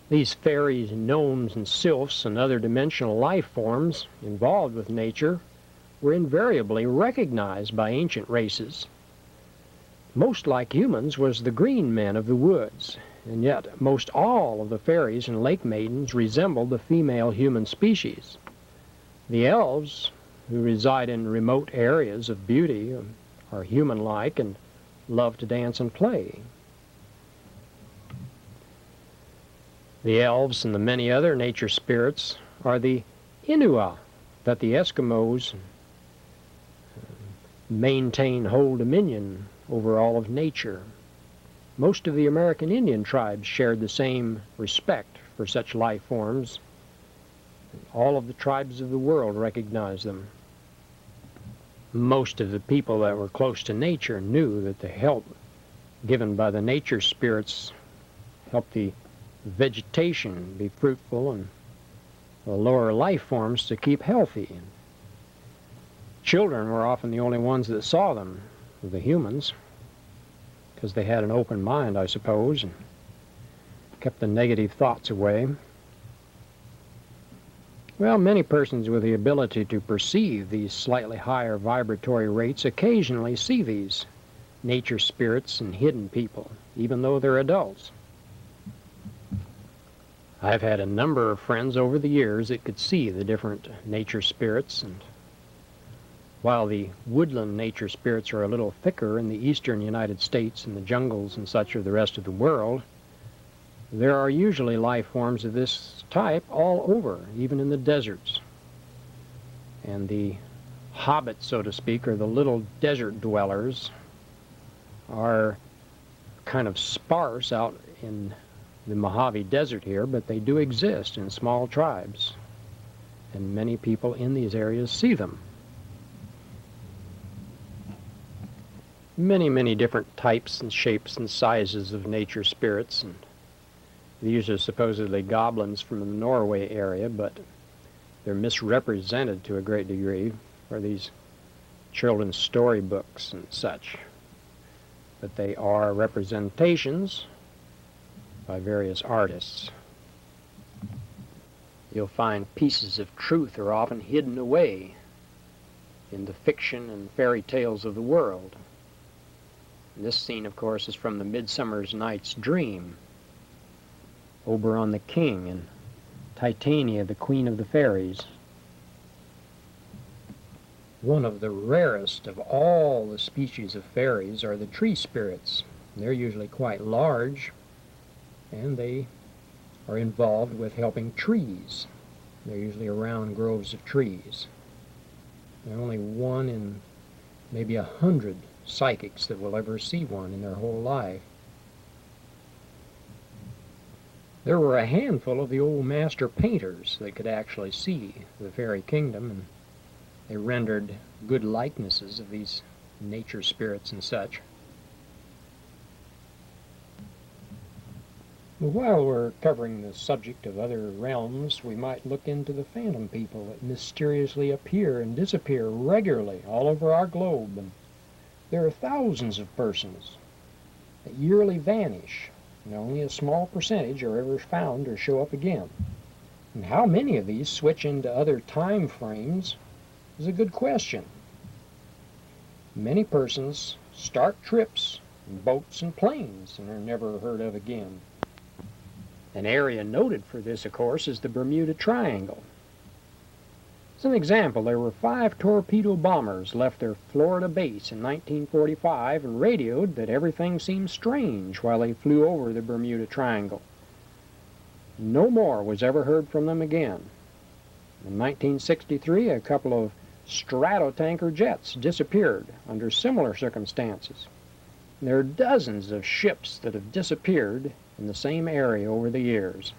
These fairies, gnomes, and sylphs and other dimensional life forms involved with nature were invariably recognized by ancient races. Most like humans was the green men of the woods, and yet most all of the fairies and lake maidens resembled the female human species. The elves, who reside in remote areas of beauty, are human-like and love to dance and play. The elves and the many other nature spirits are the Inua that the Eskimos maintain whole dominion over all of nature. Most of the American Indian tribes shared the same respect for such life forms. All of the tribes of the world recognized them. Most of the people that were close to nature knew that the help given by the nature spirits helped the vegetation be fruitful and the lower life forms to keep healthy. Children were often the only ones that saw them, the humans, because they had an open mind, I suppose, and kept the negative thoughts away. Well, many persons with the ability to perceive these slightly higher vibratory rates occasionally see these nature spirits and hidden people, even though they're adults. I've had a number of friends over the years that could see the different nature spirits, and while the woodland nature spirits are a little thicker in the eastern United States and the jungles and such of the rest of the world, there are usually life forms of this type all over, even in the deserts. And the hobbits, so to speak, or the little desert dwellers, are kind of sparse out in the Mojave Desert here, but they do exist in small tribes, and many people in these areas see them. Many different types and shapes and sizes of nature spirits, and these are supposedly goblins from the Norway area, but they're misrepresented to a great degree for these children's storybooks and such. But they are representations by various artists. You'll find pieces of truth are often hidden away in the fiction and fairy tales of the world. And this scene, of course, is from the Midsummer Night's Dream. Oberon the King and Titania, the Queen of the Fairies. One of the rarest of all the species of fairies are the tree spirits. They're usually quite large, and they are involved with helping trees. They're usually around groves of trees. There are only one in maybe 100 psychics that will ever see one in their whole life. There were a handful of the old master painters that could actually see the fairy kingdom, and they rendered good likenesses of these nature spirits and such. Well, while we're covering the subject of other realms, we might look into the phantom people that mysteriously appear and disappear regularly all over our globe. And there are thousands of persons that yearly vanish, and only a small percentage are ever found or show up again. And how many of these switch into other time frames is a good question. Many persons start trips in boats and planes and are never heard of again. An area noted for this, of course, is the Bermuda Triangle. As an example, there were 5 torpedo bombers left their Florida base in 1945 and radioed that everything seemed strange while they flew over the Bermuda Triangle. No more was ever heard from them again. In 1963, a couple of stratotanker jets disappeared under similar circumstances. There are dozens of ships that have disappeared in the same area over the years.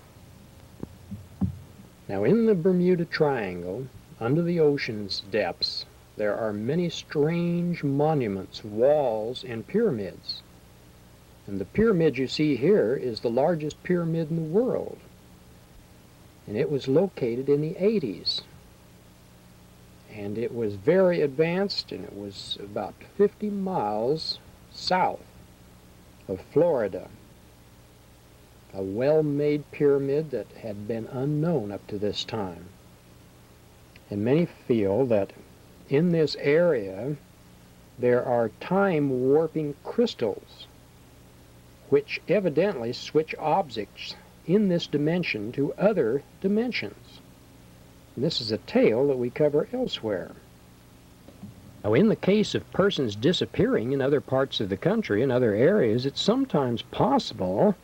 Now, in the Bermuda Triangle, under the ocean's depths, there are many strange monuments, walls, and pyramids. And the pyramid you see here is the largest pyramid in the world. And it was located in the 80s. And it was very advanced, and it was about 50 miles south of Florida. A well-made pyramid that had been unknown up to this time. And many feel that in this area there are time-warping crystals which evidently switch objects in this dimension to other dimensions. And this is a tale that we cover elsewhere. Now, in the case of persons disappearing in other parts of the country, in other areas, it's sometimes possible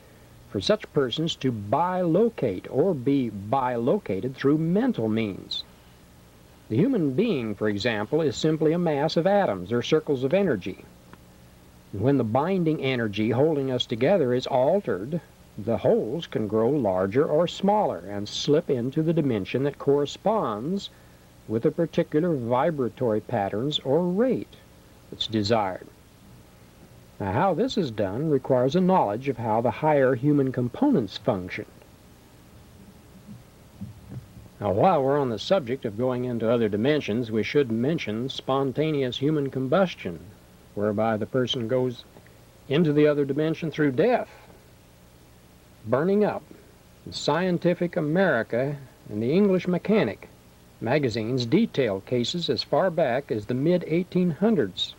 for such persons to bilocate or be bilocated through mental means. The human being, for example, is simply a mass of atoms or circles of energy. And when the binding energy holding us together is altered, the holes can grow larger or smaller and slip into the dimension that corresponds with a particular vibratory patterns or rate that's desired. Now, how this is done requires a knowledge of how the higher human components function. Now, while we're on the subject of going into other dimensions, we should mention spontaneous human combustion, whereby the person goes into the other dimension through death, burning up. Scientific America and the English Mechanic magazines detail cases as far back as the mid-1800s.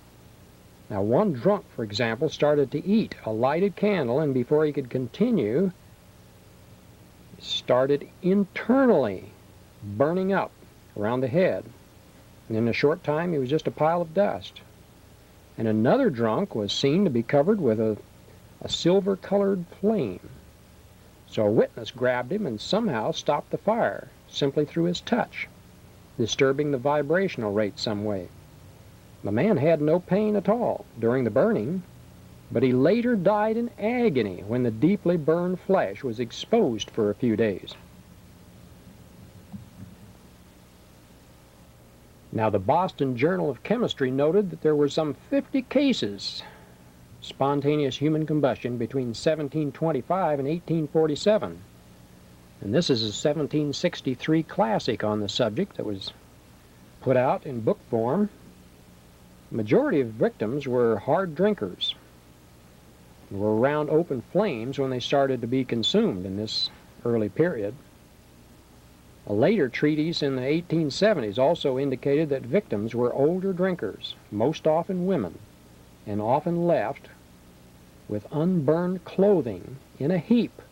Now, one drunk, for example, started to eat a lighted candle, and before he could continue, started internally burning up around the head. And in a short time, he was just a pile of dust. And another drunk was seen to be covered with a silver-colored flame. So a witness grabbed him and somehow stopped the fire, simply through his touch, disturbing the vibrational rate some way. The man had no pain at all during the burning, but he later died in agony when the deeply burned flesh was exposed for a few days. Now, the Boston Journal of Chemistry noted that there were some 50 cases spontaneous human combustion between 1725 and 1847. And this is a 1763 classic on the subject that was put out in book form. The majority of victims were hard drinkers, and were around open flames when they started to be consumed in this early period. A later treatise in the 1870s also indicated that victims were older drinkers, most often women, and often left with unburned clothing in a heap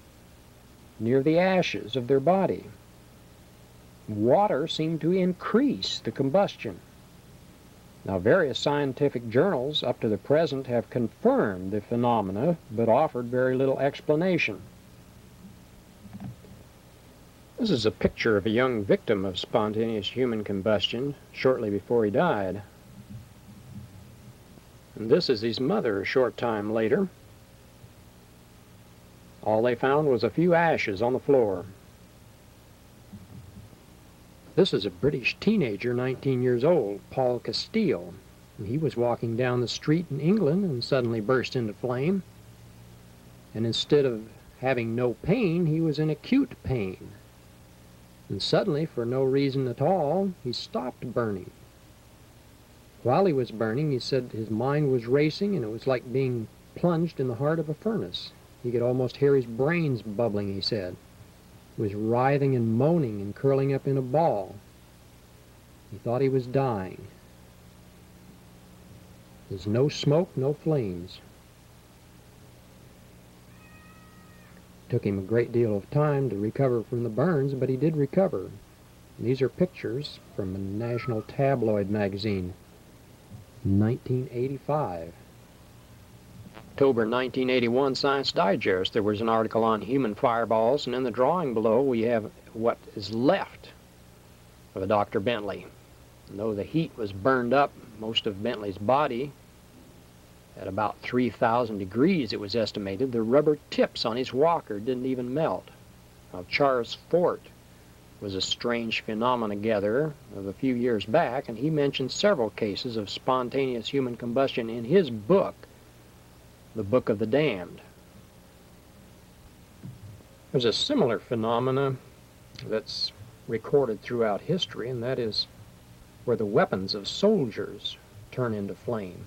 near the ashes of their body. Water seemed to increase the combustion. Now, various scientific journals up to the present have confirmed the phenomena, but offered very little explanation. This is a picture of a young victim of spontaneous human combustion shortly before he died. And this is his mother a short time later. All they found was a few ashes on the floor. This is a British teenager, 19 years old, Paul Castile. He was walking down the street in England and suddenly burst into flame. And instead of having no pain, he was in acute pain. And suddenly, for no reason at all, he stopped burning. While he was burning, he said his mind was racing, and it was like being plunged in the heart of a furnace. He could almost hear his brains bubbling, he said. He was writhing and moaning and curling up in a ball. He thought he was dying. There's no smoke, no flames. It took him a great deal of time to recover from the burns, but he did recover. These are pictures from a national tabloid magazine, 1985. October 1981 Science Digest, there was an article on human fireballs, and in the drawing below we have what is left of a Dr. Bentley. And though the heat was burned up most of Bentley's body at about 3,000 degrees, it was estimated, the rubber tips on his walker didn't even melt. Now, Charles Fort was a strange phenomena gatherer of a few years back, and he mentioned several cases of spontaneous human combustion in his book, The Book of the Damned. There's a similar phenomena that's recorded throughout history, and that is where the weapons of soldiers turn into flame.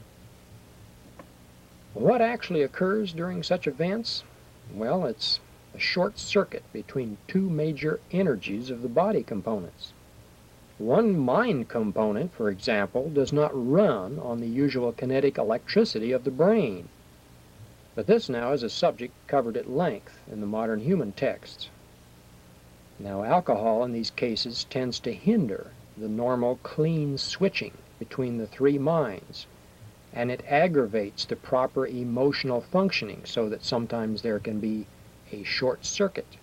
What actually occurs during such events? Well, it's a short circuit between two major energies of the body components. One mind component, for example, does not run on the usual kinetic electricity of the brain. But this now is a subject covered at length in the modern human texts. Now, alcohol in these cases tends to hinder the normal clean switching between the three minds, and it aggravates the proper emotional functioning so that sometimes there can be a short circuit.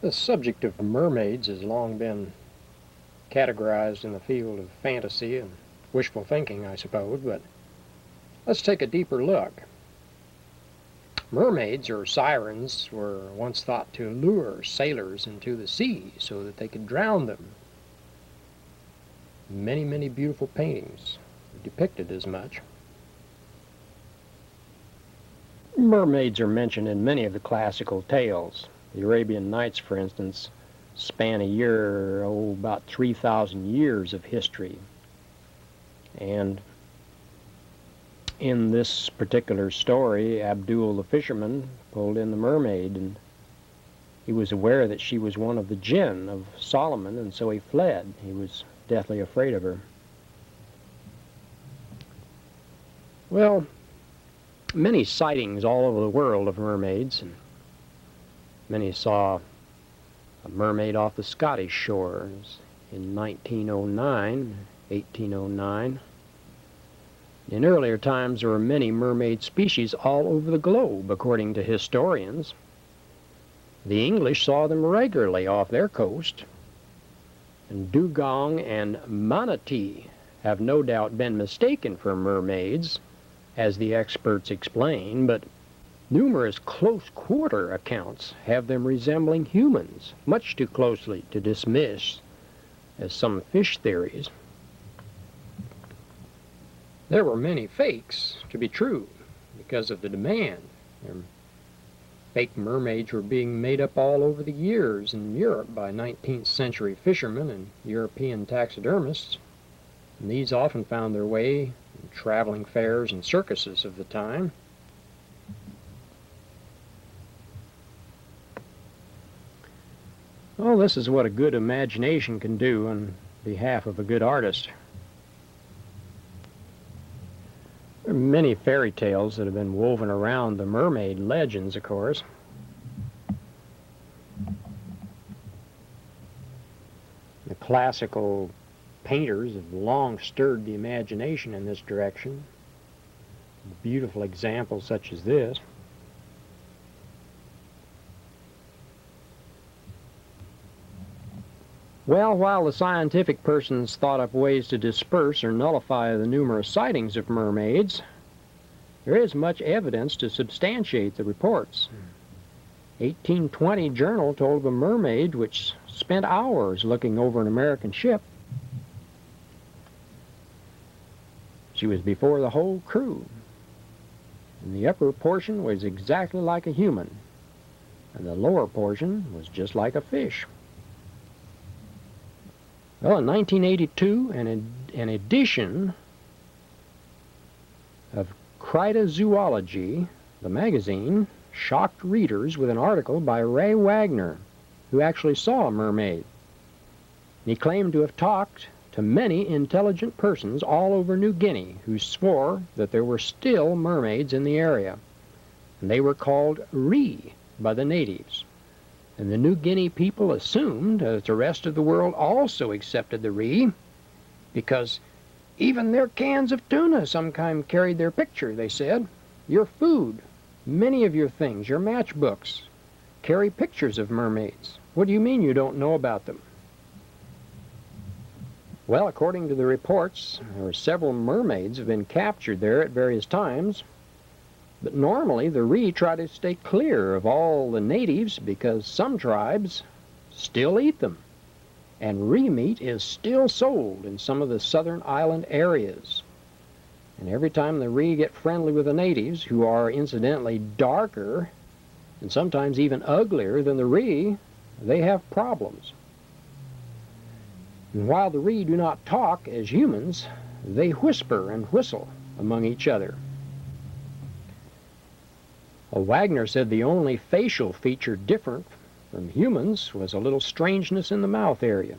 The subject of mermaids has long been categorized in the field of fantasy and wishful thinking, I suppose, but let's take a deeper look. Mermaids, or sirens, were once thought to lure sailors into the sea so that they could drown them. Many, many beautiful paintings depicted as much. Mermaids are mentioned in many of the classical tales. The Arabian Nights, for instance, span about 3,000 years of history. And in this particular story, Abdul the fisherman pulled in the mermaid, and he was aware that she was one of the jinn of Solomon, and so he fled. He was deathly afraid of her. Well, many sightings all over the world of mermaids, and many saw a mermaid off the Scottish shores in 1909, 1809. In earlier times, there were many mermaid species all over the globe, according to historians. The English saw them regularly off their coast, and dugong and manatee have no doubt been mistaken for mermaids, as the experts explain, but numerous close-quarter accounts have them resembling humans, much too closely to dismiss as some fish theories. There were many fakes to be true because of the demand. Fake mermaids were being made up all over the years in Europe by 19th century fishermen and European taxidermists. And these often found their way in traveling fairs and circuses of the time. Well, this is what a good imagination can do on behalf of a good artist. There are many fairy tales that have been woven around the mermaid legends, of course. The classical painters have long stirred the imagination in this direction. Beautiful examples such as this. Well, while the scientific persons thought up ways to disperse or nullify the numerous sightings of mermaids, there is much evidence to substantiate the reports. 1820 journal told of a mermaid which spent hours looking over an American ship. She was before the whole crew, and the upper portion was exactly like a human, and the lower portion was just like a fish. Well, in 1982, an edition of Critozoology, the magazine, shocked readers with an article by Ray Wagner, who actually saw a mermaid. He claimed to have talked to many intelligent persons all over New Guinea who swore that there were still mermaids in the area, and they were called Ree by the natives. And the New Guinea people assumed that the rest of the world also accepted the Ree, because even their cans of tuna sometimes carried their picture, they said. Your food, many of your things, your matchbooks, carry pictures of mermaids. What do you mean you don't know about them? Well, according to the reports, there were several mermaids have been captured there at various times. But normally the Ree try to stay clear of all the natives because some tribes still eat them. And Ree meat is still sold in some of the southern island areas. And every time the Ree get friendly with the natives, who are incidentally darker and sometimes even uglier than the Ree, they have problems. And while the Ree do not talk as humans, they whisper and whistle among each other. Well, Wagner said the only facial feature different from humans was a little strangeness in the mouth area.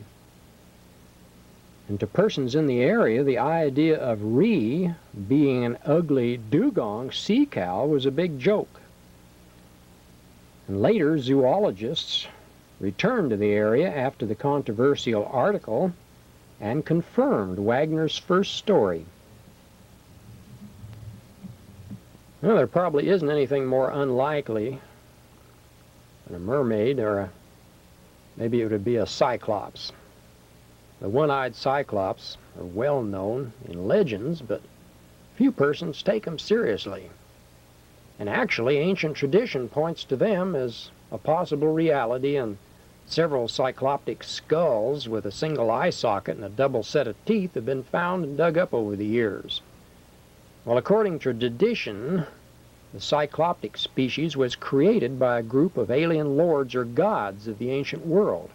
And to persons in the area, the idea of Ree being an ugly dugong sea cow was a big joke. And later, zoologists returned to the area after the controversial article and confirmed Wagner's first story. Well, there probably isn't anything more unlikely than a mermaid, or maybe it would be a cyclops. The one-eyed cyclops are well known in legends, but few persons take them seriously. And actually, ancient tradition points to them as a possible reality, and several cycloptic skulls with a single eye socket and a double set of teeth have been found and dug up over the years. Well, according to tradition, the cycloptic species was created by a group of alien lords or gods of the ancient world.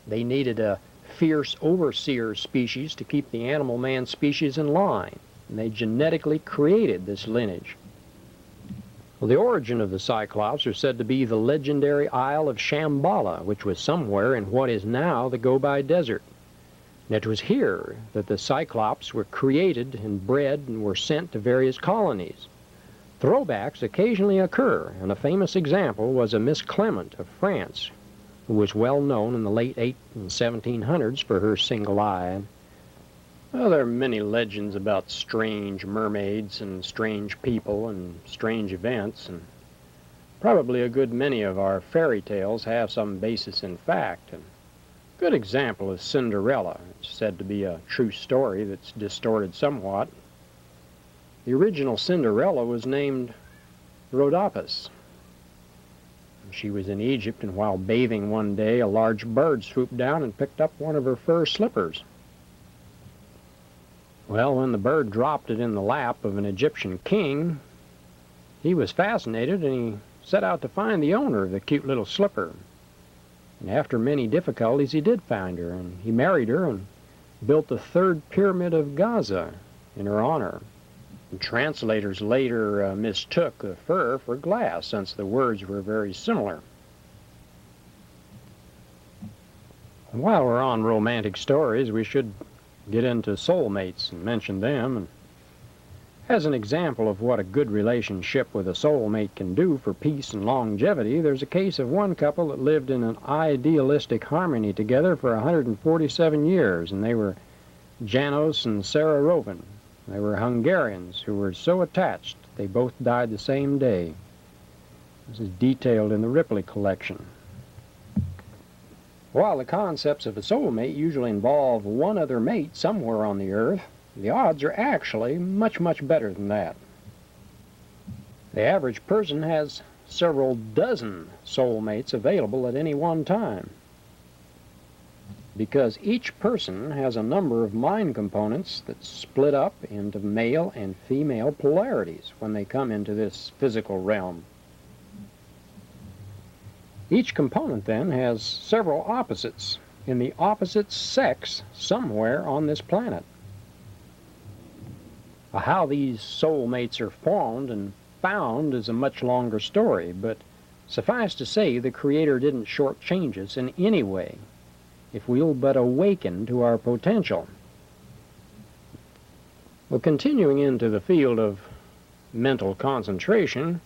They needed a fierce overseer species to keep the animal man species in line, and they genetically created this lineage. Well, the origin of the Cyclops are said to be the legendary Isle of Shambhala, which was somewhere in what is now the Gobi Desert. And it was here that the Cyclops were created and bred and were sent to various colonies. Throwbacks occasionally occur, and a famous example was a Miss Clement of France, who was well known in the late 1700s for her single eye. Well, there are many legends about strange mermaids and strange people and strange events, and probably a good many of our fairy tales have some basis in fact. And a good example is Cinderella. It's said to be a true story that's distorted somewhat. The original Cinderella was named Rhodopis. She was in Egypt, and while bathing one day, a large bird swooped down and picked up one of her fur slippers. Well, when the bird dropped it in the lap of an Egyptian king, he was fascinated, and he set out to find the owner of the cute little slipper. And after many difficulties, he did find her, and he married her and built the third pyramid of Gaza in her honor. And translators later mistook the fur for glass, since the words were very similar. And while we're on romantic stories, we should get into soulmates and mention them. And as an example of what a good relationship with a soulmate can do for peace and longevity, there's a case of one couple that lived in an idealistic harmony together for 147 years, and they were Janos and Sarah Rovin. They were Hungarians who were so attached they both died the same day. This is detailed in the Ripley collection. While the concepts of a soulmate usually involve one other mate somewhere on the earth, the odds are actually much, much better than that. The average person has several dozen soulmates available at any one time, because each person has a number of mind components that split up into male and female polarities when they come into this physical realm. Each component then has several opposites in the opposite sex somewhere on this planet. How these soulmates are formed and found is a much longer story, but suffice to say the Creator didn't shortchange us in any way if we'll but awaken to our potential. Well, continuing into the field of mental concentration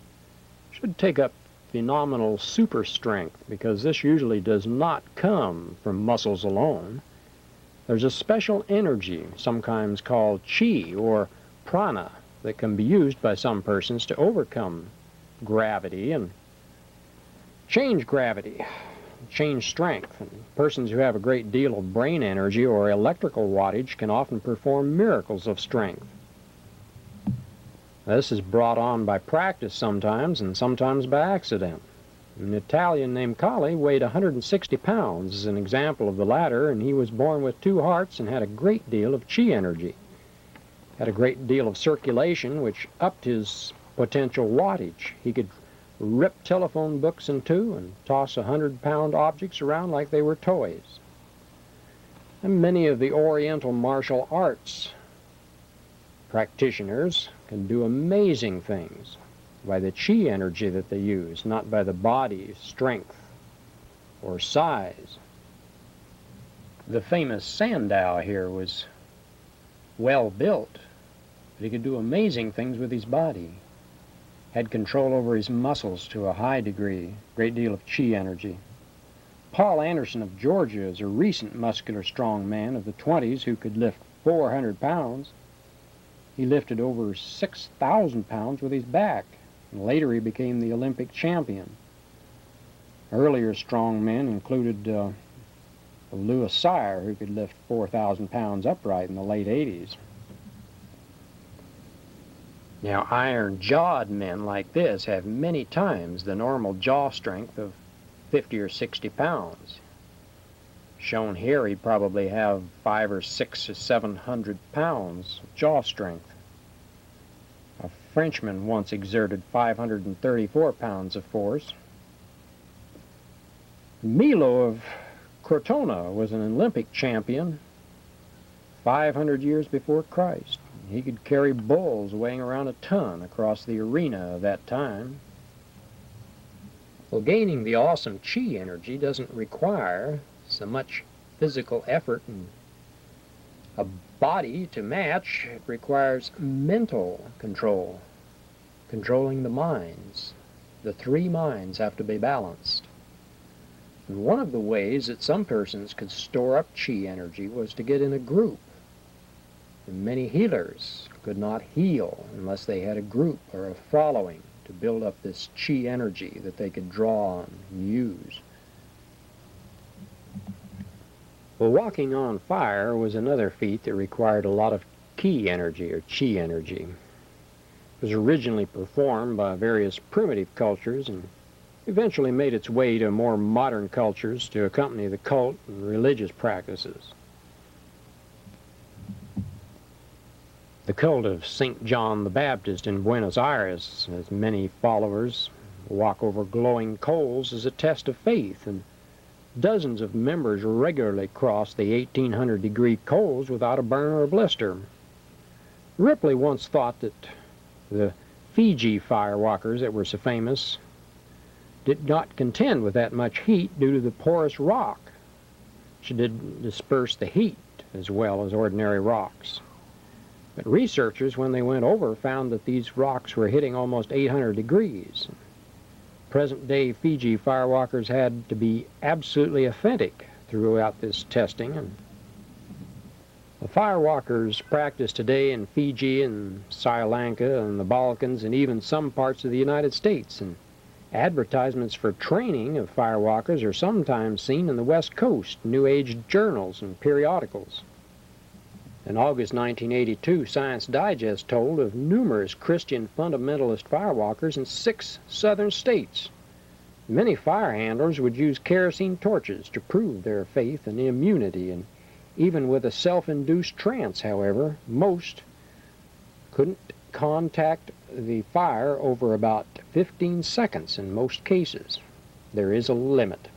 should take up phenomenal super strength, because this usually does not come from muscles alone. There's a special energy, sometimes called chi or prana, that can be used by some persons to overcome gravity and change gravity, change strength. And persons who have a great deal of brain energy or electrical wattage can often perform miracles of strength. This is brought on by practice sometimes, and sometimes by accident. An Italian named Colli weighed 160 pounds as an example of the latter, and he was born with 2 hearts and had a great deal of chi energy. Had a great deal of circulation, which upped his potential wattage. He could rip telephone books in two and toss 100-pound objects around like they were toys. And many of the Oriental martial arts practitioners can do amazing things by the chi energy that they use, not by the body's strength or size. The famous Sandow here was well built, but he could do amazing things with his body. Had control over his muscles to a high degree, great deal of chi energy. Paul Anderson of Georgia is a recent muscular strong man of the 20s who could lift 400 pounds. He lifted over 6,000 pounds with his back, and later he became the Olympic champion. Earlier strong men included Louis Cyr, who could lift 4,000 pounds upright in the late 80s. Now, iron-jawed men like this have many times the normal jaw strength of 50 or 60 pounds. Shown here, he'd probably have 500 or 600 or 700 pounds of jaw strength. A Frenchman once exerted 534 pounds of force. Milo of Crotona was an Olympic champion 500 years before Christ. He could carry bulls weighing around a ton across the arena of that time. Well, gaining the awesome chi energy doesn't require so much physical effort and a body to match. It requires mental control, controlling the minds. The three minds have to be balanced. And one of the ways that some persons could store up chi energy was to get in a group. And many healers could not heal unless they had a group or a following to build up this chi energy that they could draw on and use. Well, walking on fire was another feat that required a lot of ki energy or chi energy. It was originally performed by various primitive cultures and eventually made its way to more modern cultures to accompany the cult and religious practices. The cult of St. John the Baptist in Buenos Aires has many followers. Walk over glowing coals as a test of faith, and dozens of members regularly cross the 1800-degree coals without a burn or a blister. Ripley once thought that the Fiji firewalkers that were so famous did not contend with that much heat due to the porous rock, which did disperse the heat as well as ordinary rocks. But researchers, when they went over, found that these rocks were hitting almost 800 degrees. Present-day Fiji firewalkers had to be absolutely authentic throughout this testing. And the firewalkers practiced today in Fiji and Sri Lanka and the Balkans and even some parts of the United States. And advertisements for training of firewalkers are sometimes seen in the West Coast, New Age journals and periodicals. In August 1982, Science Digest told of numerous Christian fundamentalist firewalkers in 6 southern states. Many fire handlers would use kerosene torches to prove their faith and immunity, and even with a self-induced trance, however, most couldn't contact the fire over about 15 seconds in most cases. There is a limit.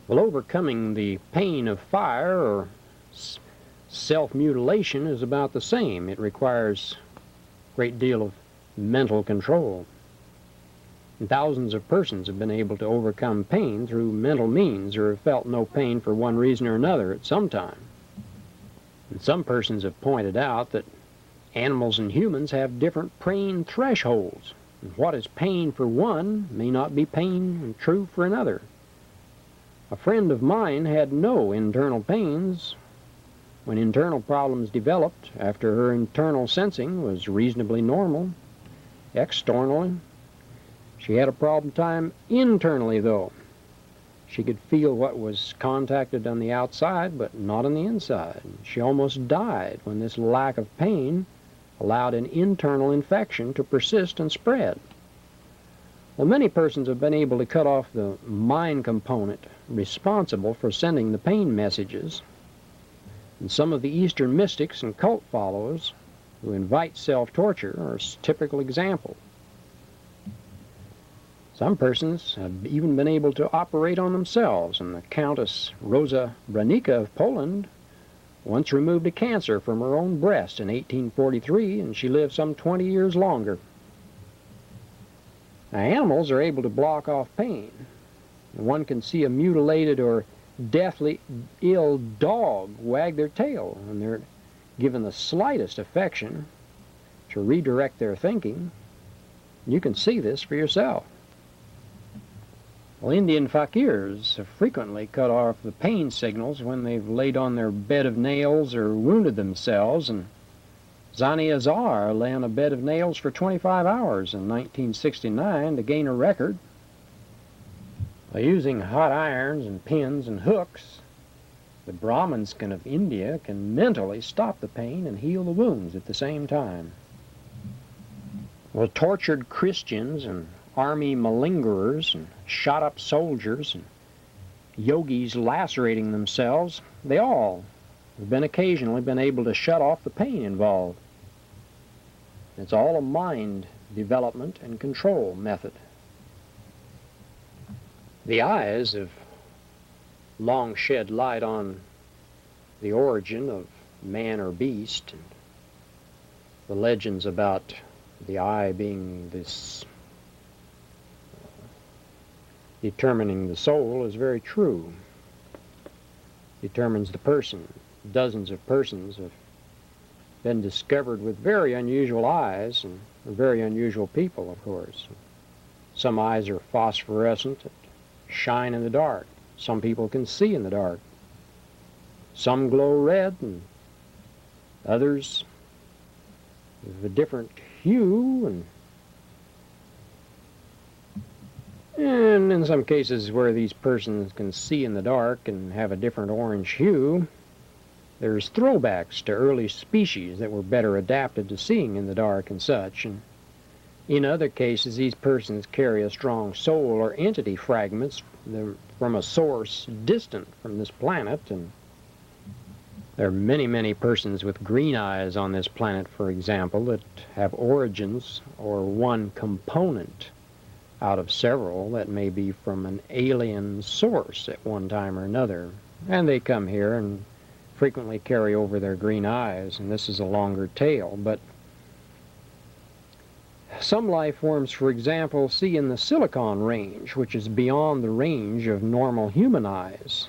Well, overcoming the pain of fire or self-mutilation is about the same. It requires a great deal of mental control. And thousands of persons have been able to overcome pain through mental means or have felt no pain for one reason or another at some time. And some persons have pointed out that animals and humans have different pain thresholds. And what is pain for one may not be pain and true for another. A friend of mine had no internal pains. When internal problems developed after her internal sensing was reasonably normal, externally, she had a problem time internally, though. She could feel what was contacted on the outside, but not on the inside. She almost died when this lack of pain allowed an internal infection to persist and spread. Well, many persons have been able to cut off the mind component responsible for sending the pain messages. And some of the Eastern mystics and cult followers who invite self-torture are a typical example. Some persons have even been able to operate on themselves, and the Countess Rosa Branicka of Poland once removed a cancer from her own breast in 1843, and she lived some 20 years longer. Now, animals are able to block off pain. One can see a mutilated or deathly ill dog wag their tail when they're given the slightest affection to redirect their thinking. You can see this for yourself. Well, Indian fakirs have frequently cut off the pain signals when they've laid on their bed of nails or wounded themselves, and Zani Azar lay on a bed of nails for 25 hours in 1969 to gain a record. By using hot irons and pins and hooks, the Brahmins of India can mentally stop the pain and heal the wounds at the same time. Well, tortured Christians and army malingerers and shot-up soldiers and yogis lacerating themselves, they all have occasionally been able to shut off the pain involved. It's all a mind development and control method. The eyes have long shed light on the origin of man or beast, and the legends about the eye being this determining the soul is very true. Determines the person. Dozens of persons have been discovered with very unusual eyes, and very unusual people, of course. Some eyes are phosphorescent and shine in the dark. Some people can see in the dark. Some glow red, and others of a different hue, and in some cases where these persons can see in the dark and have a different orange hue, there's throwbacks to early species that were better adapted to seeing in the dark and such. And in other cases, these persons carry a strong soul or entity fragments from a source distant from this planet. And there are many, many persons with green eyes on this planet, for example, that have origins or one component out of several that may be from an alien source at one time or another. And they come here and frequently carry over their green eyes, and this is a longer tale. But some life forms, for example, see in the silicon range, which is beyond the range of normal human eyes.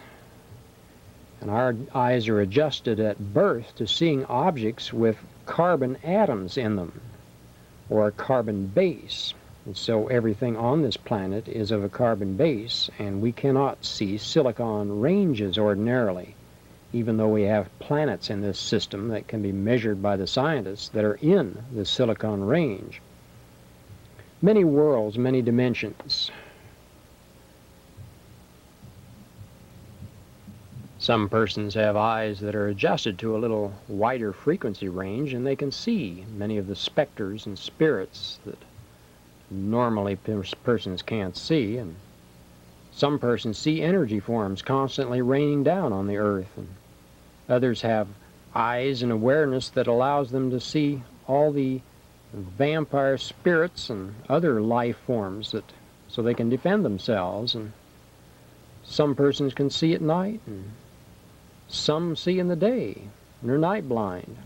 And our eyes are adjusted at birth to seeing objects with carbon atoms in them, or a carbon base. And so everything on this planet is of a carbon base, and we cannot see silicon ranges ordinarily, even though we have planets in this system that can be measured by the scientists that are in the silicon range. Many worlds, many dimensions. Some persons have eyes that are adjusted to a little wider frequency range, and they can see many of the specters and spirits that normally persons can't see. And some persons see energy forms constantly raining down on the earth, and others have eyes and awareness that allows them to see all the vampire spirits and other life forms that so they can defend themselves. And some persons can see at night, and some see in the day, and they're night blind.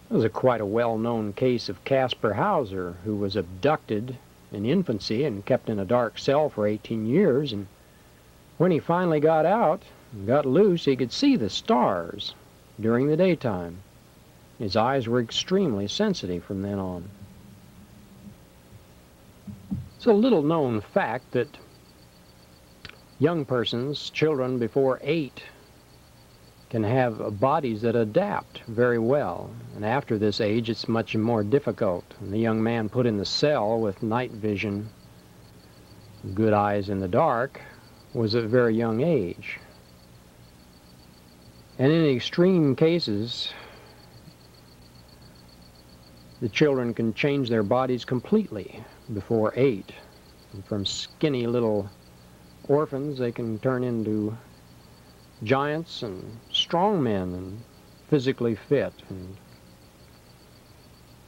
There was quite a well-known case of Caspar Hauser, who was abducted in infancy and kept in a dark cell for 18 years, and when he finally got out and got loose, he could see the stars during the daytime. His eyes were extremely sensitive from then on. It's a little-known fact that young persons, children before 8, can have bodies that adapt very well. And after this age, it's much more difficult. And the young man put in the cell with night vision, good eyes in the dark, was at a very young age. And in extreme cases, the children can change their bodies completely before 8. And from skinny little orphans, they can turn into giants and strong men and physically fit. And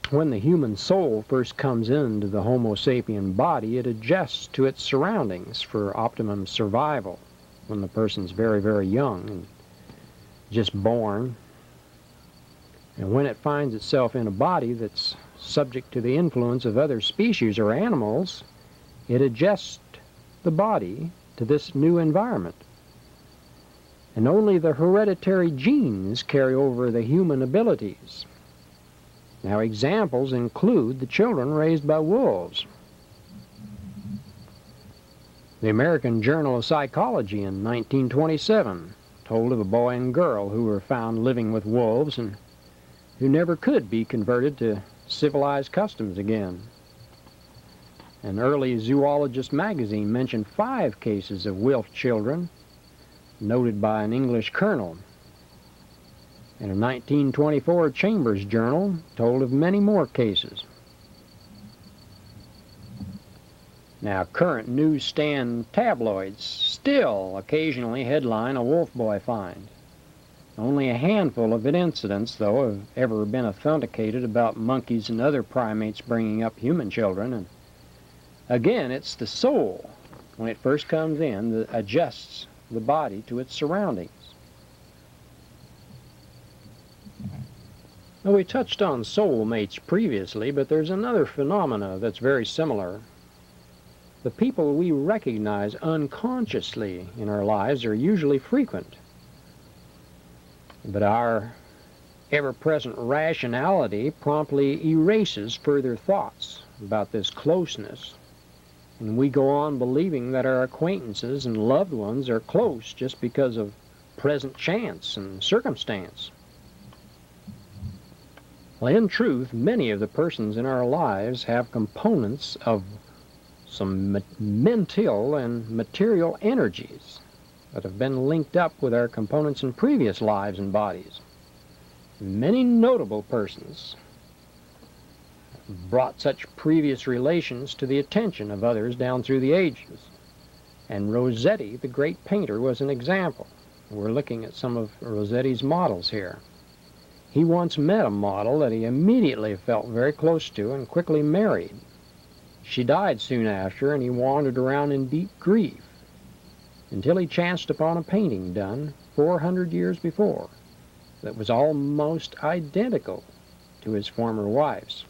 When the human soul first comes into the Homo sapien body, it adjusts to its surroundings for optimum survival when the person's very, very young and just born. And when it finds itself in a body that's subject to the influence of other species or animals, it adjusts the body to this new environment. And only the hereditary genes carry over the human abilities. Now, examples include the children raised by wolves. The American Journal of Psychology in 1927 told of a boy and girl who were found living with wolves and who never could be converted to civilized customs again. An early zoologist magazine mentioned 5 cases of wolf children noted by an English colonel. And a 1924 Chambers Journal told of many more cases. Now, current newsstand tabloids still occasionally headline a wolf boy find. Only a handful of incidents, though, have ever been authenticated about monkeys and other primates bringing up human children. And again, it's the soul, when it first comes in, that adjusts the body to its surroundings. Now, we touched on soulmates previously, but there's another phenomena that's very similar. The people we recognize unconsciously in our lives are usually frequent, but our ever-present rationality promptly erases further thoughts about this closeness, and we go on believing that our acquaintances and loved ones are close just because of present chance and circumstance. Well, in truth, many of the persons in our lives have components of some mental and material energies that have been linked up with our components in previous lives and bodies. Many notable persons brought such previous relations to the attention of others down through the ages. And Rossetti, the great painter, was an example. We're looking at some of Rossetti's models here. He once met a model that he immediately felt very close to and quickly married. She died soon after, and he wandered around in deep grief until he chanced upon a painting done 400 years before that was almost identical to his former wife's.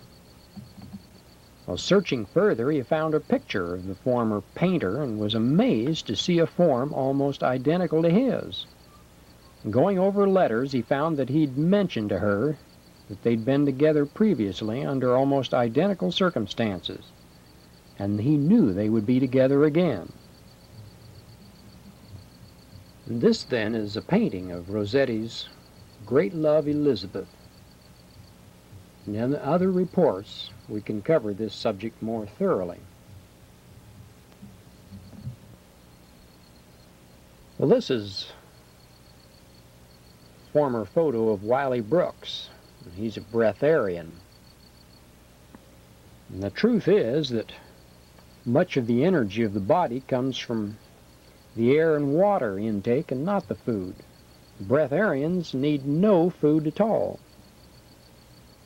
While searching further, he found a picture of the former painter and was amazed to see a form almost identical to his. Going over letters, he found that he'd mentioned to her that they'd been together previously under almost identical circumstances, and he knew they would be together again. And this, then, is a painting of Rossetti's great love, Elizabeth. And in other reports, we can cover this subject more thoroughly. Well, this is a former photo of Wiley Brooks. He's a breatharian. And the truth is that much of the energy of the body comes from the air and water intake and not the food. Breatharians need no food at all.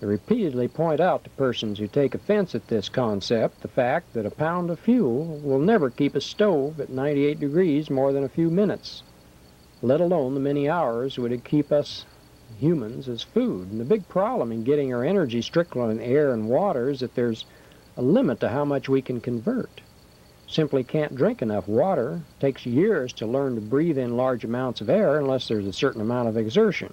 I repeatedly point out to persons who take offense at this concept the fact that a pound of fuel will never keep a stove at 98 degrees more than a few minutes, let alone the many hours would it keep us humans as food. And the big problem in getting our energy strictly on air and water is that there's a limit to how much we can convert. Simply can't drink enough water. It takes years to learn to breathe in large amounts of air unless there's a certain amount of exertion.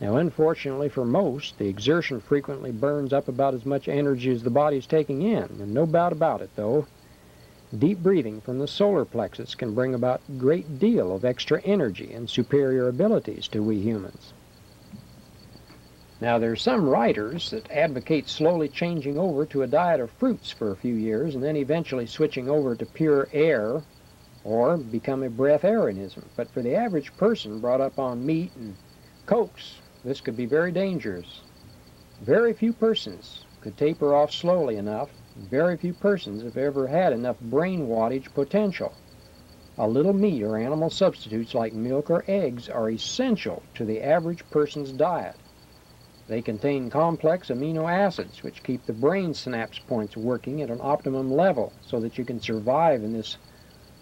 Now, unfortunately for most, the exertion frequently burns up about as much energy as the body's taking in. And no doubt about it, though, deep breathing from the solar plexus can bring about a great deal of extra energy and superior abilities to we humans. Now, there are some writers that advocate slowly changing over to a diet of fruits for a few years and then eventually switching over to pure air or become a breatharianism. But for the average person brought up on meat and cokes, this could be very dangerous. Very few persons could taper off slowly enough. Very few persons have ever had enough brain wattage potential. A little meat or animal substitutes like milk or eggs are essential to the average person's diet. They contain complex amino acids which keep the brain synapse points working at an optimum level so that you can survive in this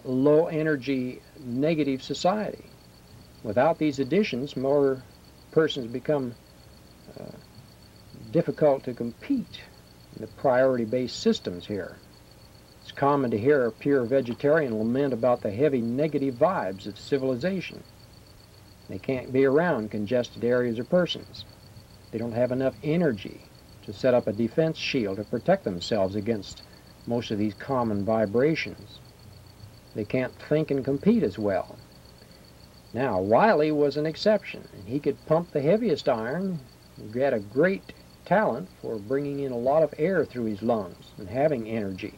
low energy negative society. Without these additions, more persons become difficult to compete in the priority-based systems here. It's common to hear a pure vegetarian lament about the heavy negative vibes of civilization. They can't be around congested areas or persons. They don't have enough energy to set up a defense shield to protect themselves against most of these common vibrations. They can't think and compete as well. Now, Wiley was an exception, and he could pump the heaviest iron. He had a great talent for bringing in a lot of air through his lungs and having energy.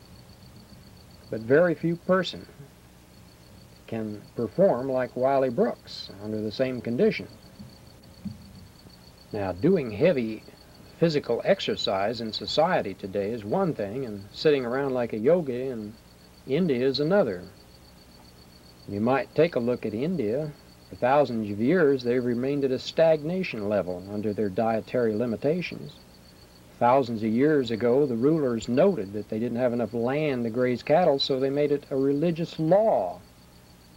But very few persons can perform like Wiley Brooks under the same conditions. Now, doing heavy physical exercise in society today is one thing, and sitting around like a yogi in India is another. You might take a look at India. For thousands of years, they've remained at a stagnation level under their dietary limitations. Thousands of years ago, the rulers noted that they didn't have enough land to graze cattle, so they made it a religious law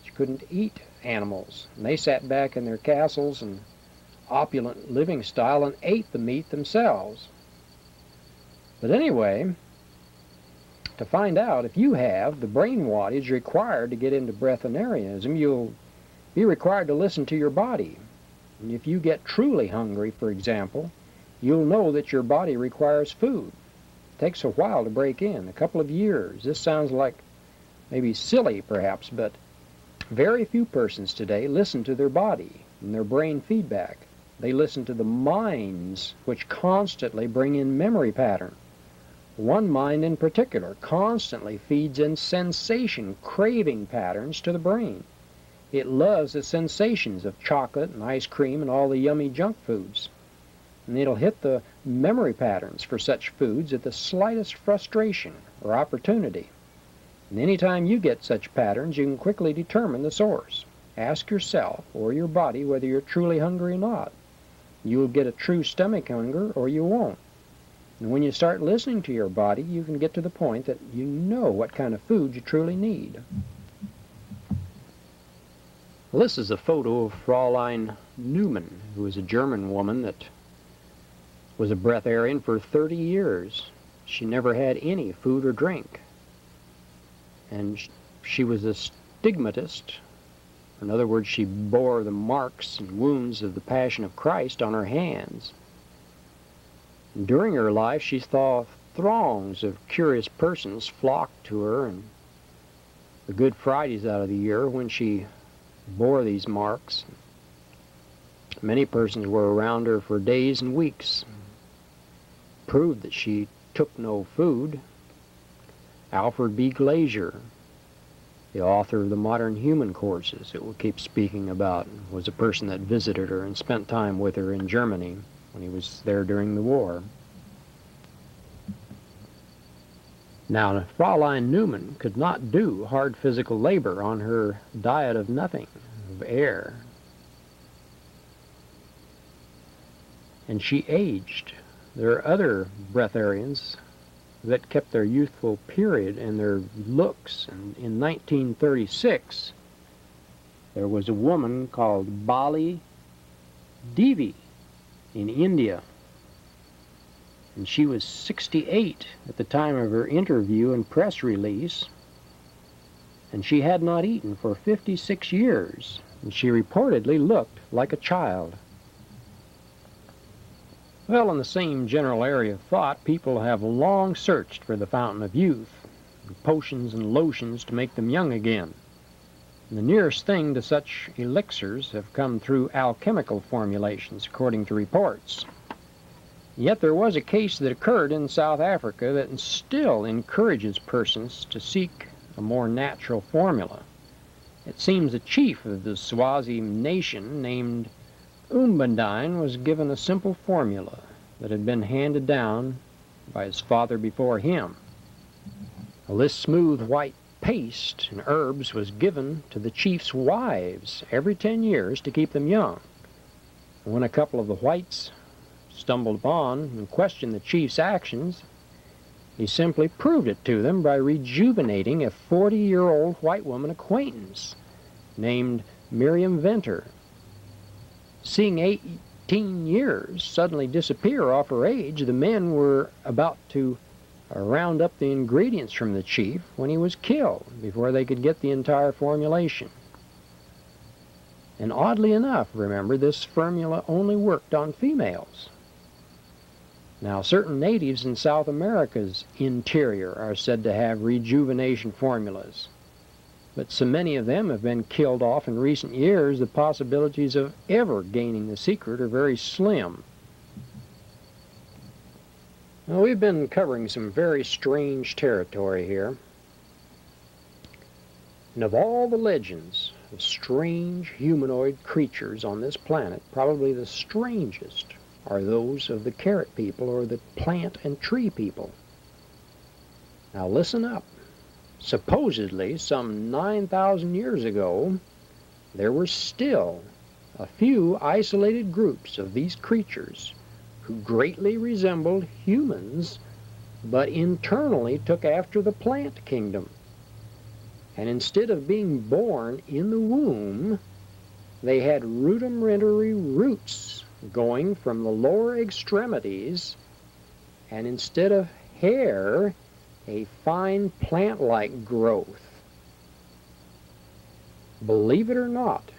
that you couldn't eat animals. And they sat back in their castles and opulent living style and ate the meat themselves. But anyway, to find out if you have the brain wattage required to get into breatharianism, you'll be required to listen to your body. And if you get truly hungry, for example, you'll know that your body requires food. It takes a while to break in, a couple of years. This sounds like maybe silly, perhaps, but very few persons today listen to their body and their brain feedback. They listen to the minds which constantly bring in memory pattern. One mind in particular constantly feeds in sensation, craving patterns to the brain. It loves the sensations of chocolate and ice cream and all the yummy junk foods. And it'll hit the memory patterns for such foods at the slightest frustration or opportunity. And anytime you get such patterns, you can quickly determine the source. Ask yourself or your body whether you're truly hungry or not. You'll get a true stomach hunger or you won't. And when you start listening to your body, you can get to the point that you know what kind of food you truly need. Well, this is a photo of Fräulein Neumann, who was a German woman that was a breatharian for 30 years. She never had any food or drink. And she was a stigmatist. In other words, she bore the marks and wounds of the Passion of Christ on her hands. And during her life, she saw throngs of curious persons flock to her on the Good Fridays out of the year when she bore these marks. Many persons were around her for days and weeks. Proved that she took no food. Alfred B. Glazier, the author of the Modern Human courses that we'll keep speaking about, was a person that visited her and spent time with her in Germany when he was there during the war. Now, Fräulein Neumann could not do hard physical labor on her diet of nothing, of air. And she aged. There are other breatharians that kept their youthful period and their looks. And in 1936, there was a woman called Bali Devi in India. And she was 68 at the time of her interview and press release. And she had not eaten for 56 years. And she reportedly looked like a child. Well, in the same general area of thought, people have long searched for the fountain of youth, and potions and lotions to make them young again. And the nearest thing to such elixirs have come through alchemical formulations, according to reports. Yet there was a case that occurred in South Africa that still encourages persons to seek a more natural formula. It seems the chief of the Swazi nation, named Umbandine, was given a simple formula that had been handed down by his father before him. Well, this smooth white paste and herbs was given to the chief's wives every 10 years to keep them young. And when a couple of the whites stumbled upon and questioned the chief's actions, he simply proved it to them by rejuvenating a 40-year-old white woman acquaintance named Miriam Venter. Seeing 18 years suddenly disappear off her age, the men were about to round up the ingredients from the chief when he was killed before they could get the entire formulation. And oddly enough, remember, this formula only worked on females. Now, certain natives in South America's interior are said to have rejuvenation formulas, but so many of them have been killed off in recent years, the possibilities of ever gaining the secret are very slim. Now, we've been covering some very strange territory here. And of all the legends of strange humanoid creatures on this planet, probably the strangest are those of the carrot people or the plant and tree people. Now listen up. Supposedly, some 9,000 years ago, there were still a few isolated groups of these creatures who greatly resembled humans, but internally took after the plant kingdom. And instead of being born in the womb, they had rudimentary roots going from the lower extremities, and instead of hair, a fine plant-like growth. Believe it or not,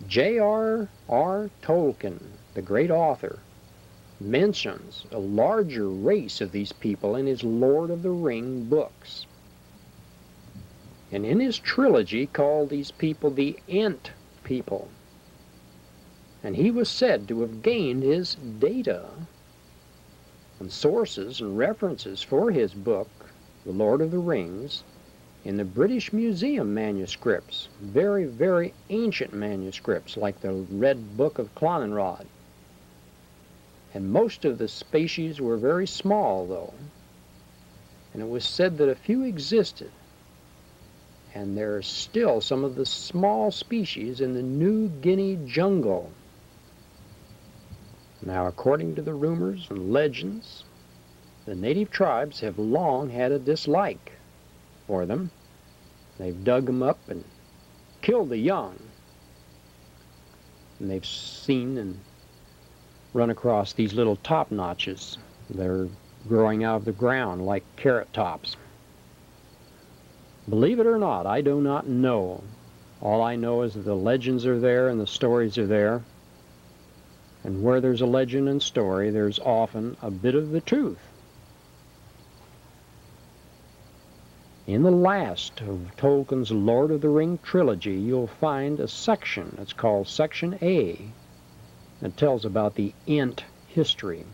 J.R.R. Tolkien, the great author, mentions a larger race of these people in his Lord of the Ring books. And in his trilogy called these people the Ent people. And he was said to have gained his data and sources and references for his book, The Lord of the Rings, in the British Museum manuscripts, very, very ancient manuscripts like the Red Book of Clonenrod. And most of the species were very small, though, and it was said that a few existed. And there are still some of the small species in the New Guinea jungle. Now, according to the rumors and legends, the native tribes have long had a dislike for them. They've dug them up and killed the young. And they've seen and run across these little top notches. They're growing out of the ground like carrot tops. Believe it or not, I do not know. All I know is that the legends are there and the stories are there. And where there's a legend and story, there's often a bit of the truth. In the last of Tolkien's Lord of the Ring trilogy, you'll find a section that's called Section A that tells about the Ent history.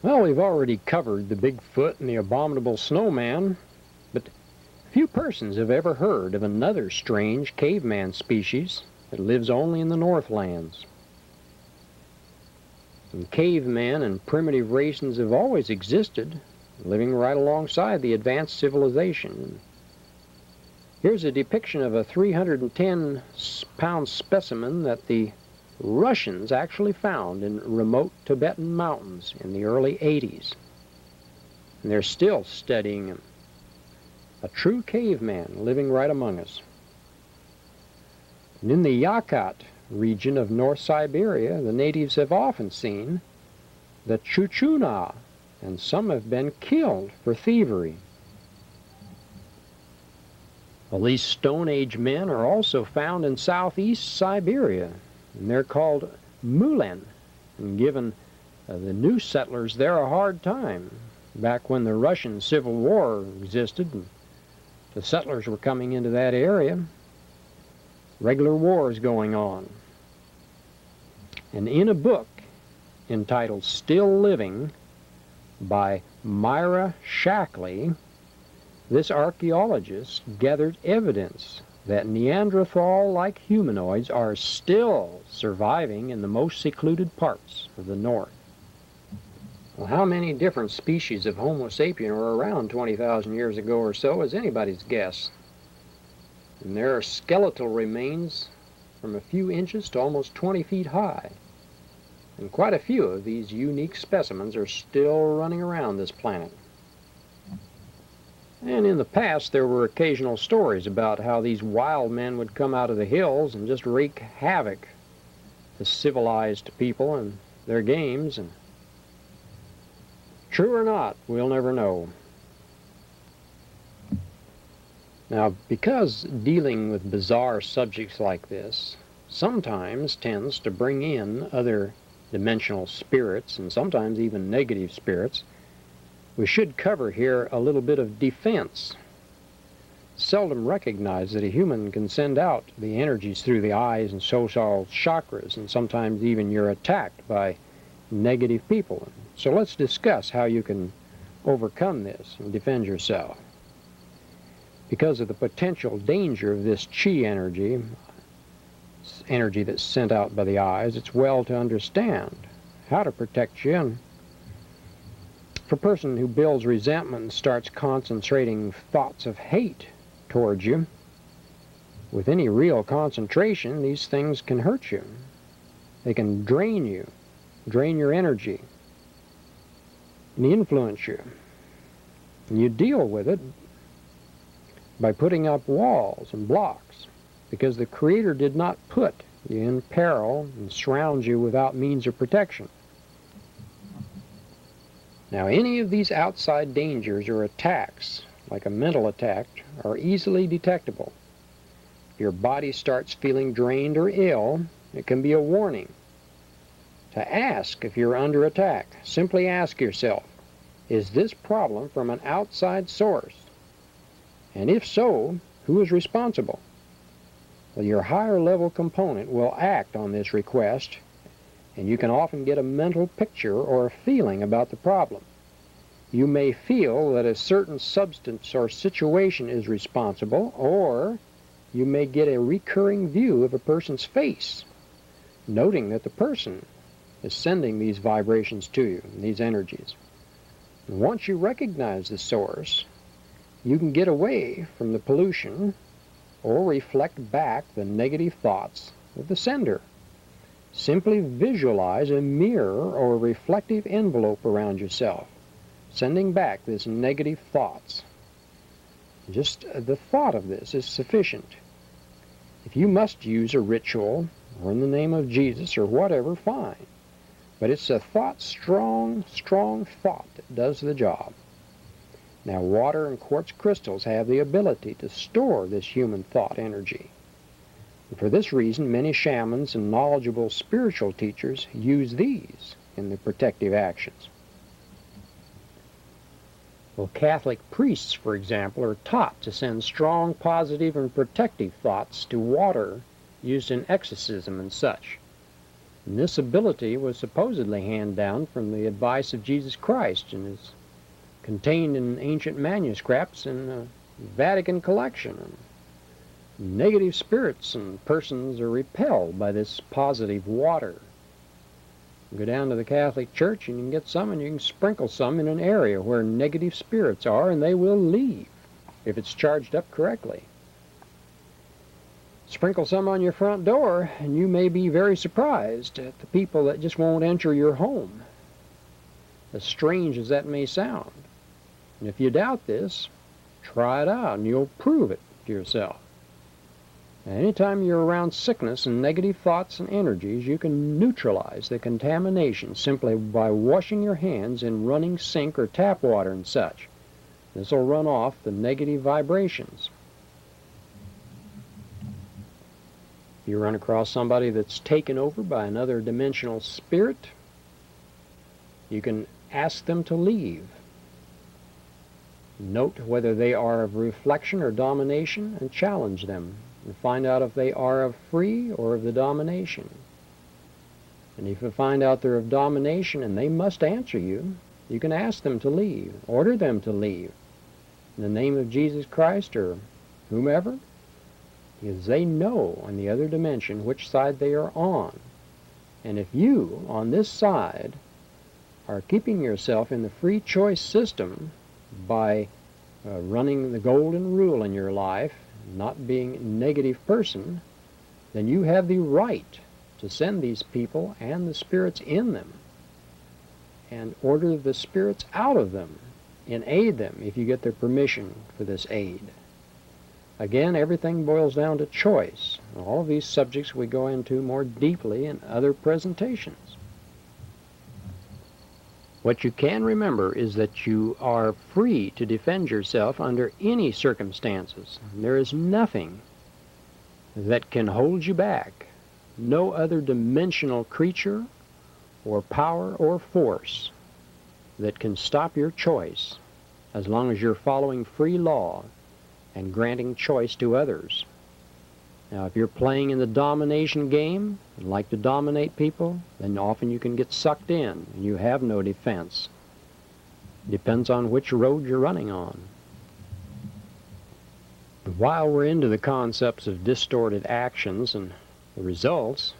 Well, we've already covered the Bigfoot and the abominable snowman, but few persons have ever heard of another strange caveman species that lives only in the Northlands. And cavemen and primitive races have always existed, living right alongside the advanced civilization. Here's a depiction of a 310-pound specimen that the Russians actually found in remote Tibetan mountains in the early 80s. And they're still studying him. A true caveman living right among us. And in the Yakutat region of North Siberia, the natives have often seen the chuchuna, and some have been killed for thievery. Well, these Stone Age men are also found in southeast Siberia, and they're called Mulen, and given the new settlers there a hard time. Back when the Russian Civil War existed, and the settlers were coming into that area, regular wars going on. And in a book entitled Still Living by Myra Shackley, this archaeologist gathered evidence that Neanderthal-like humanoids are still surviving in the most secluded parts of the North. Well, how many different species of Homo sapien were around 20,000 years ago or so is anybody's guess. And there are skeletal remains from a few inches to almost 20 feet high. And quite a few of these unique specimens are still running around this planet. And in the past, there were occasional stories about how these wild men would come out of the hills and just wreak havoc to civilized people and their games. And true or not, we'll never know. Now, because dealing with bizarre subjects like this sometimes tends to bring in other dimensional spirits, and sometimes even negative spirits, we should cover here a little bit of defense. Seldom recognized that a human can send out the energies through the eyes and so-called chakras, and sometimes even you're attacked by negative people. So let's discuss how you can overcome this and defend yourself. Because of the potential danger of this chi energy that's sent out by the eyes, it's well to understand how to protect you. And for a person who builds resentment and starts concentrating thoughts of hate towards you, with any real concentration, these things can hurt you. They can drain you, drain your energy, and influence you. And you deal with it by putting up walls and blocks, because the Creator did not put you in peril and surround you without means of protection. Now, any of these outside dangers or attacks, like a mental attack, are easily detectable. If your body starts feeling drained or ill, it can be a warning to ask if you're under attack. Simply ask yourself, is this problem from an outside source? And if so, who is responsible? Well, your higher level component will act on this request, and you can often get a mental picture or a feeling about the problem. You may feel that a certain substance or situation is responsible, or you may get a recurring view of a person's face, noting that the person is sending these vibrations to you, these energies. And once you recognize the source, you can get away from the pollution or reflect back the negative thoughts of the sender. Simply visualize a mirror or a reflective envelope around yourself, sending back this negative thoughts. Just the thought of this is sufficient. If you must use a ritual, or in the name of Jesus, or whatever, fine. But it's a thought, strong thought that does the job. Now, water and quartz crystals have the ability to store this human thought energy. And for this reason, many shamans and knowledgeable spiritual teachers use these in their protective actions. Well, Catholic priests, for example, are taught to send strong, positive, and protective thoughts to water used in exorcism and such. And this ability was supposedly handed down from the advice of Jesus Christ and is contained in ancient manuscripts in the Vatican collection. And negative spirits and persons are repelled by this positive water. You go down to the Catholic Church and you can get some, and you can sprinkle some in an area where negative spirits are, and they will leave if it's charged up correctly. Sprinkle some on your front door, and you may be very surprised at the people that just won't enter your home, as strange as that may sound. And if you doubt this, try it out, and you'll prove it to yourself. Anytime you're around sickness and negative thoughts and energies, you can neutralize the contamination simply by washing your hands in running sink or tap water and such. This will run off the negative vibrations. If you run across somebody that's taken over by another dimensional spirit, you can ask them to leave. Note whether they are of reflection or domination and challenge them, and find out if they are of free or of the domination. And if you find out they're of domination and they must answer you, you can ask them to leave, order them to leave, in the name of Jesus Christ or whomever, because they know on the other dimension which side they are on. And if you, on this side, are keeping yourself in the free choice system by running the golden rule in your life, not being a negative person, then you have the right to send these people and the spirits in them and order the spirits out of them and aid them if you get their permission for this aid. Again, everything boils down to choice. All of these subjects we go into more deeply in other presentations. What you can remember is that you are free to defend yourself under any circumstances. There is nothing that can hold you back. No other dimensional creature or power or force that can stop your choice as long as you're following free law and granting choice to others. Now, if you're playing in the domination game and like to dominate people, then often you can get sucked in and you have no defense. Depends on which road you're running on. While we're into the concepts of distorted actions and the results,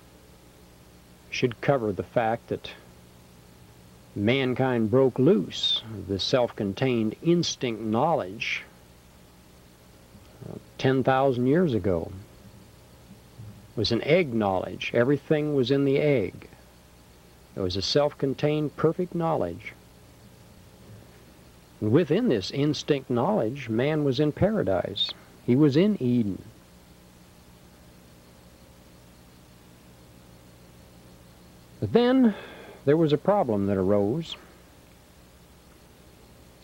we should cover the fact that mankind broke loose of the self-contained instinct knowledge 10,000 years ago. It was an egg knowledge. Everything was in the egg. It was a self-contained perfect knowledge. And within this instinct knowledge, man was in paradise. He was in Eden. But then there was a problem that arose,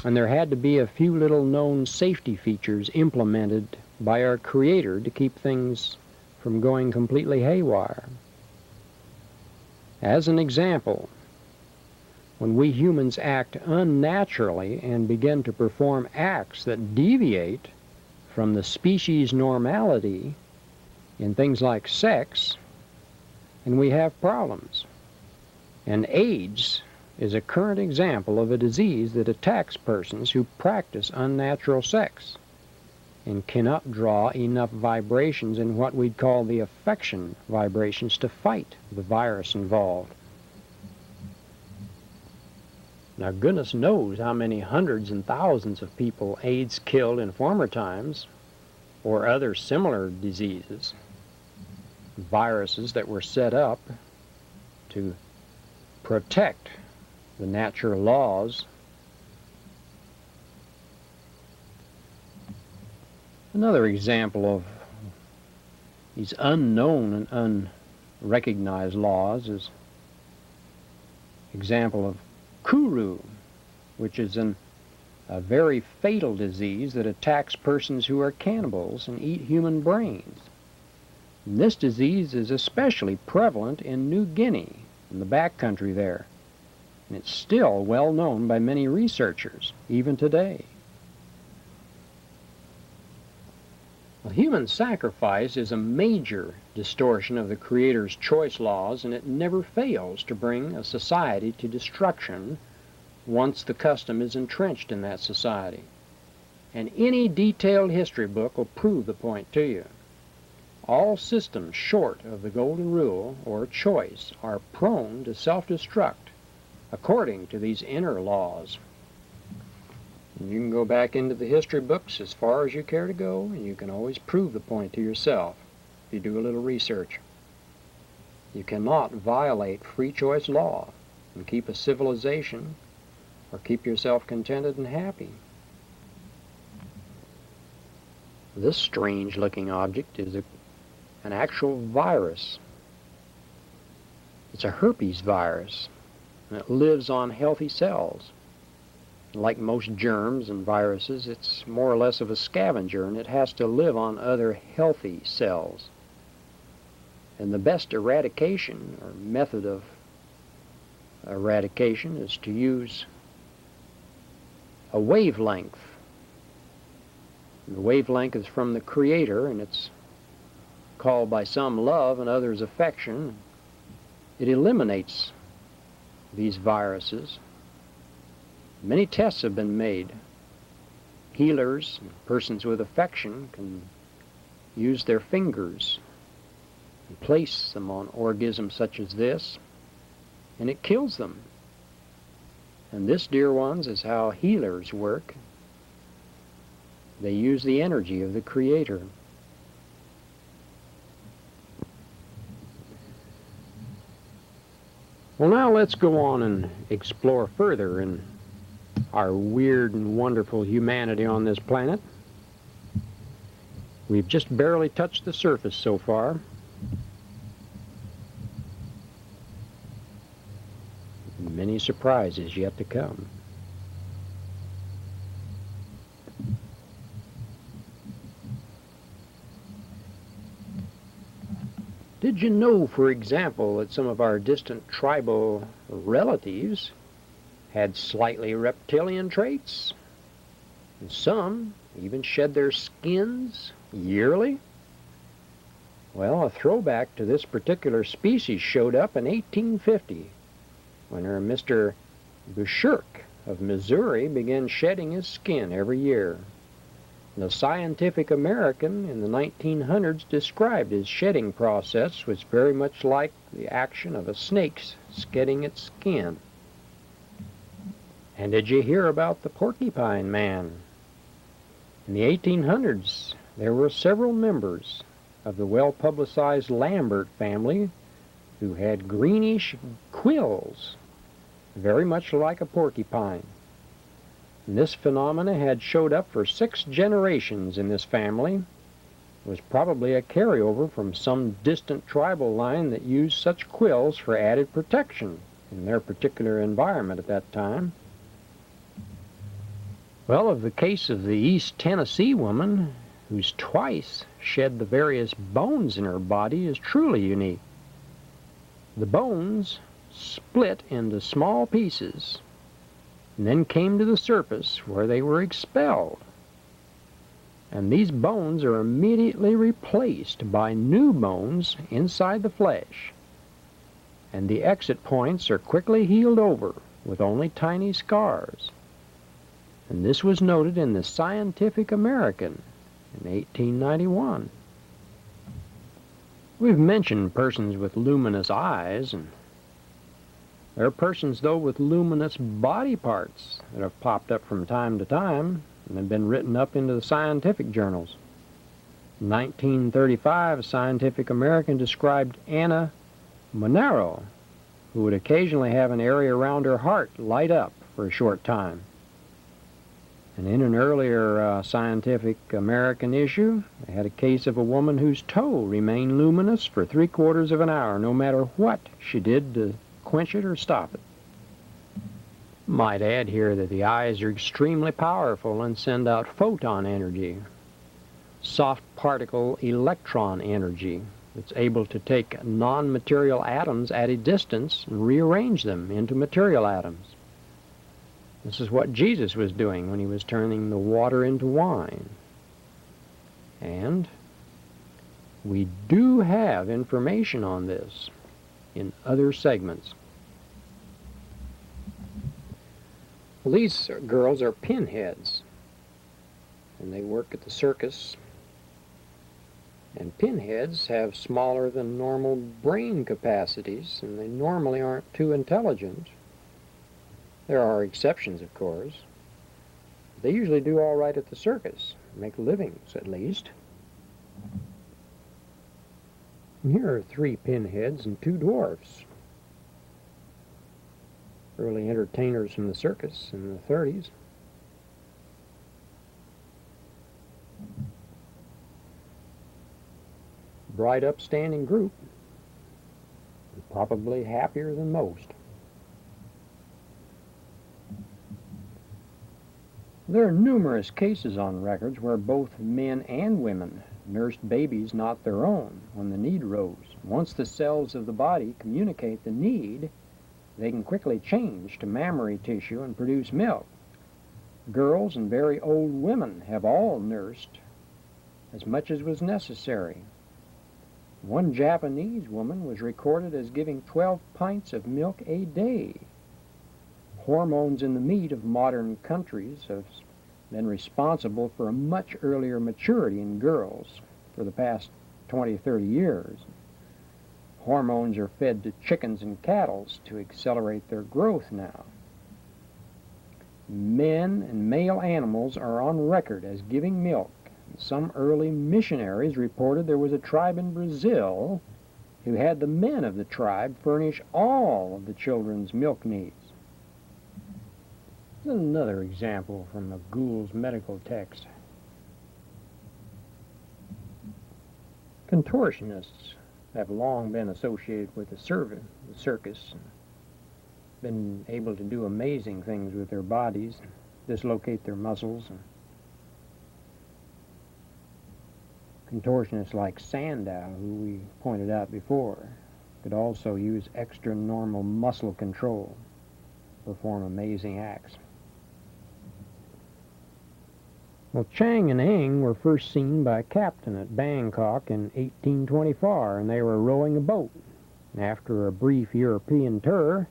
and there had to be a few little known safety features implemented by our Creator to keep things from going completely haywire. As an example, when we humans act unnaturally and begin to perform acts that deviate from the species normality in things like sex, and we have problems. And AIDS is a current example of a disease that attacks persons who practice unnatural sex and cannot draw enough vibrations in what we'd call the affection vibrations to fight the virus involved. Now, goodness knows how many hundreds and thousands of people AIDS killed in former times, or other similar diseases, viruses that were set up to protect the natural laws. Another example of these unknown and unrecognized laws is example of Kuru, which is a very fatal disease that attacks persons who are cannibals and eat human brains. And this disease is especially prevalent in New Guinea, in the backcountry there. And it's still well known by many researchers, even today. Well, human sacrifice is a major distortion of the Creator's choice laws, and it never fails to bring a society to destruction once the custom is entrenched in that society. And any detailed history book will prove the point to you. All systems short of the golden rule or choice are prone to self-destruct according to these inner laws. And you can go back into the history books as far as you care to go, and you can always prove the point to yourself if you do a little research. You cannot violate free choice law and keep a civilization or keep yourself contented and happy. This strange-looking object is an actual virus. It's a herpes virus, and it lives on healthy cells. Like most germs and viruses, it's more or less of a scavenger, and it has to live on other healthy cells. And the best eradication, or method of eradication, is to use a wavelength. And the wavelength is from the Creator, and it's called by some love and others affection. It eliminates these viruses. Many tests have been made. Healers, persons with affection, can use their fingers and place them on organisms such as this, and it kills them. And this, dear ones, is how healers work. They use the energy of the Creator. Well, now let's go on and explore further in our weird and wonderful humanity on this planet. We've just barely touched the surface so far. Many surprises yet to come. Did you know, for example, that some of our distant tribal relatives had slightly reptilian traits? And some even shed their skins yearly? Well, a throwback to this particular species showed up in 1850 when Mr. Bushirk of Missouri began shedding his skin every year. The Scientific American in the 1900s described his shedding process was very much like the action of a snake's shedding its skin. And did you hear about the porcupine man? In the 1800s, there were several members of the well-publicized Lambert family who had greenish quills, very much like a porcupine. And this phenomena had showed up for 6 generations in this family. It was probably a carryover from some distant tribal line that used such quills for added protection in their particular environment at that time. Well, of the case of the East Tennessee woman, who's twice shed the various bones in her body, is truly unique. The bones split into small pieces and then came to the surface where they were expelled. And these bones are immediately replaced by new bones inside the flesh. And the exit points are quickly healed over with only tiny scars. And this was noted in the Scientific American in 1891. We've mentioned persons with luminous eyes, and there are persons, though, with luminous body parts that have popped up from time to time and have been written up into the scientific journals. In 1935, a Scientific American described Anna Monaro, who would occasionally have an area around her heart light up for a short time. And in an earlier Scientific American issue, they had a case of a woman whose toe remained luminous for 3/4 of an hour, no matter what she did to quench it or stop it. Might add here that the eyes are extremely powerful and send out photon energy, soft particle electron energy, that's able to take non-material atoms at a distance and rearrange them into material atoms. This is what Jesus was doing when he was turning the water into wine. And we do have information on this in other segments. Well, these girls are pinheads, and they work at the circus. And pinheads have smaller than normal brain capacities, and they normally aren't too intelligent. There are exceptions, of course. They usually do all right at the circus, make livings at least. And here are 3 pinheads and 2 dwarfs, early entertainers from the circus in the 30s. Bright, upstanding group, probably happier than most. There are numerous cases on records where both men and women nursed babies not their own when the need rose. Once the cells of the body communicate the need, they can quickly change to mammary tissue and produce milk. Girls and very old women have all nursed as much as was necessary. One Japanese woman was recorded as giving 12 pints of milk a day. Hormones in the meat of modern countries have been responsible for a much earlier maturity in girls for the past 20, 30 years. Hormones are fed to chickens and cattle to accelerate their growth now. Men and male animals are on record as giving milk. Some early missionaries reported there was a tribe in Brazil who had the men of the tribe furnish all of the children's milk needs. This is another example from a Ghoul's medical text. Contortionists have long been associated with the circus, and been able to do amazing things with their bodies, and dislocate their muscles. Contortionists like Sandow, who we pointed out before, could also use extra normal muscle control to perform amazing acts. Well, Chang and Eng were first seen by a captain at Bangkok in 1824, and they were rowing a boat. After a brief European tour,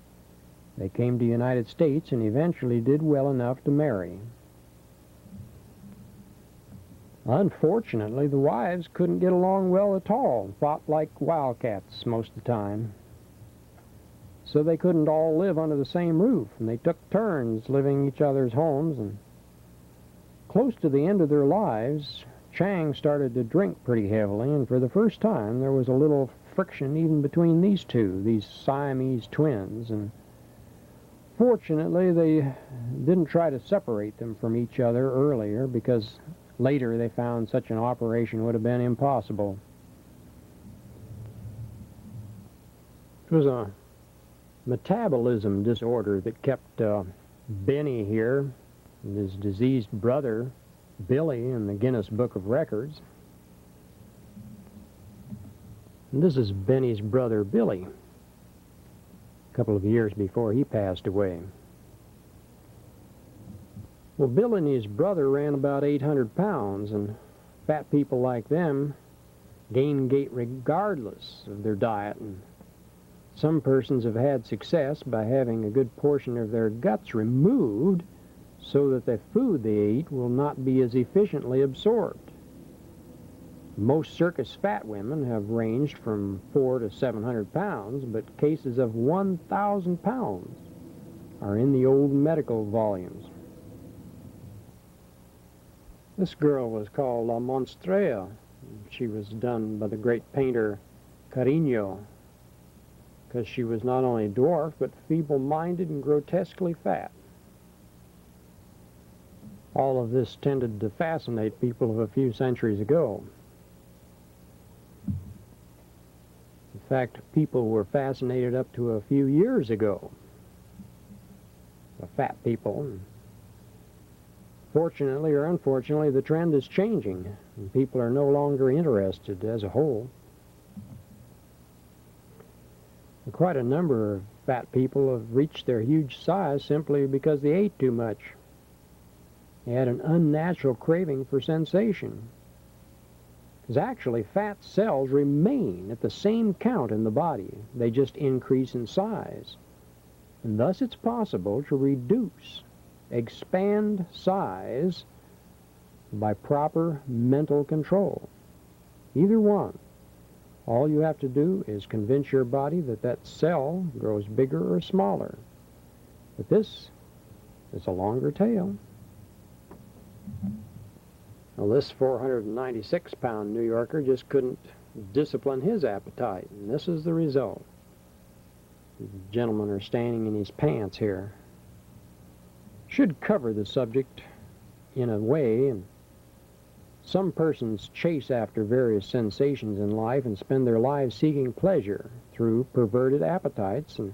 they came to the United States and eventually did well enough to marry. Unfortunately, the wives couldn't get along well at all and fought like wildcats most of the time. So they couldn't all live under the same roof, and they took turns living in each other's homes. And close to the end of their lives, Chang started to drink pretty heavily, and for the first time there was a little friction even between these two, these Siamese twins. And fortunately, they didn't try to separate them from each other earlier, because later they found such an operation would have been impossible. It was a metabolism disorder that kept Benny here and his diseased brother Billy in the Guinness Book of Records. And this is Benny's brother Billy, a couple of years before he passed away. Well, Bill and his brother ran about 800 pounds, and fat people like them gain weight regardless of their diet. And some persons have had success by having a good portion of their guts removed so that the food they eat will not be as efficiently absorbed. Most circus fat women have ranged from 400 to 700 pounds, but cases of 1,000 pounds are in the old medical volumes. This girl was called La Monstrea. She was done by the great painter Carino, because she was not only dwarf, but feeble-minded and grotesquely fat. All of this tended to fascinate people of a few centuries ago. In fact, people were fascinated up to a few years ago by fat people. Fortunately or unfortunately, the trend is changing, and people are no longer interested as a whole. And quite a number of fat people have reached their huge size simply because they ate too much. They had an unnatural craving for sensation. Because actually, fat cells remain at the same count in the body. They just increase in size. And thus it's possible to reduce, expand size by proper mental control. Either one. All you have to do is convince your body that that cell grows bigger or smaller. But this is a longer tail. Well, this 496-pound New Yorker just couldn't discipline his appetite, and this is the result. The gentlemen are standing in his pants here. Should cover the subject in a way, and some persons chase after various sensations in life and spend their lives seeking pleasure through perverted appetites, and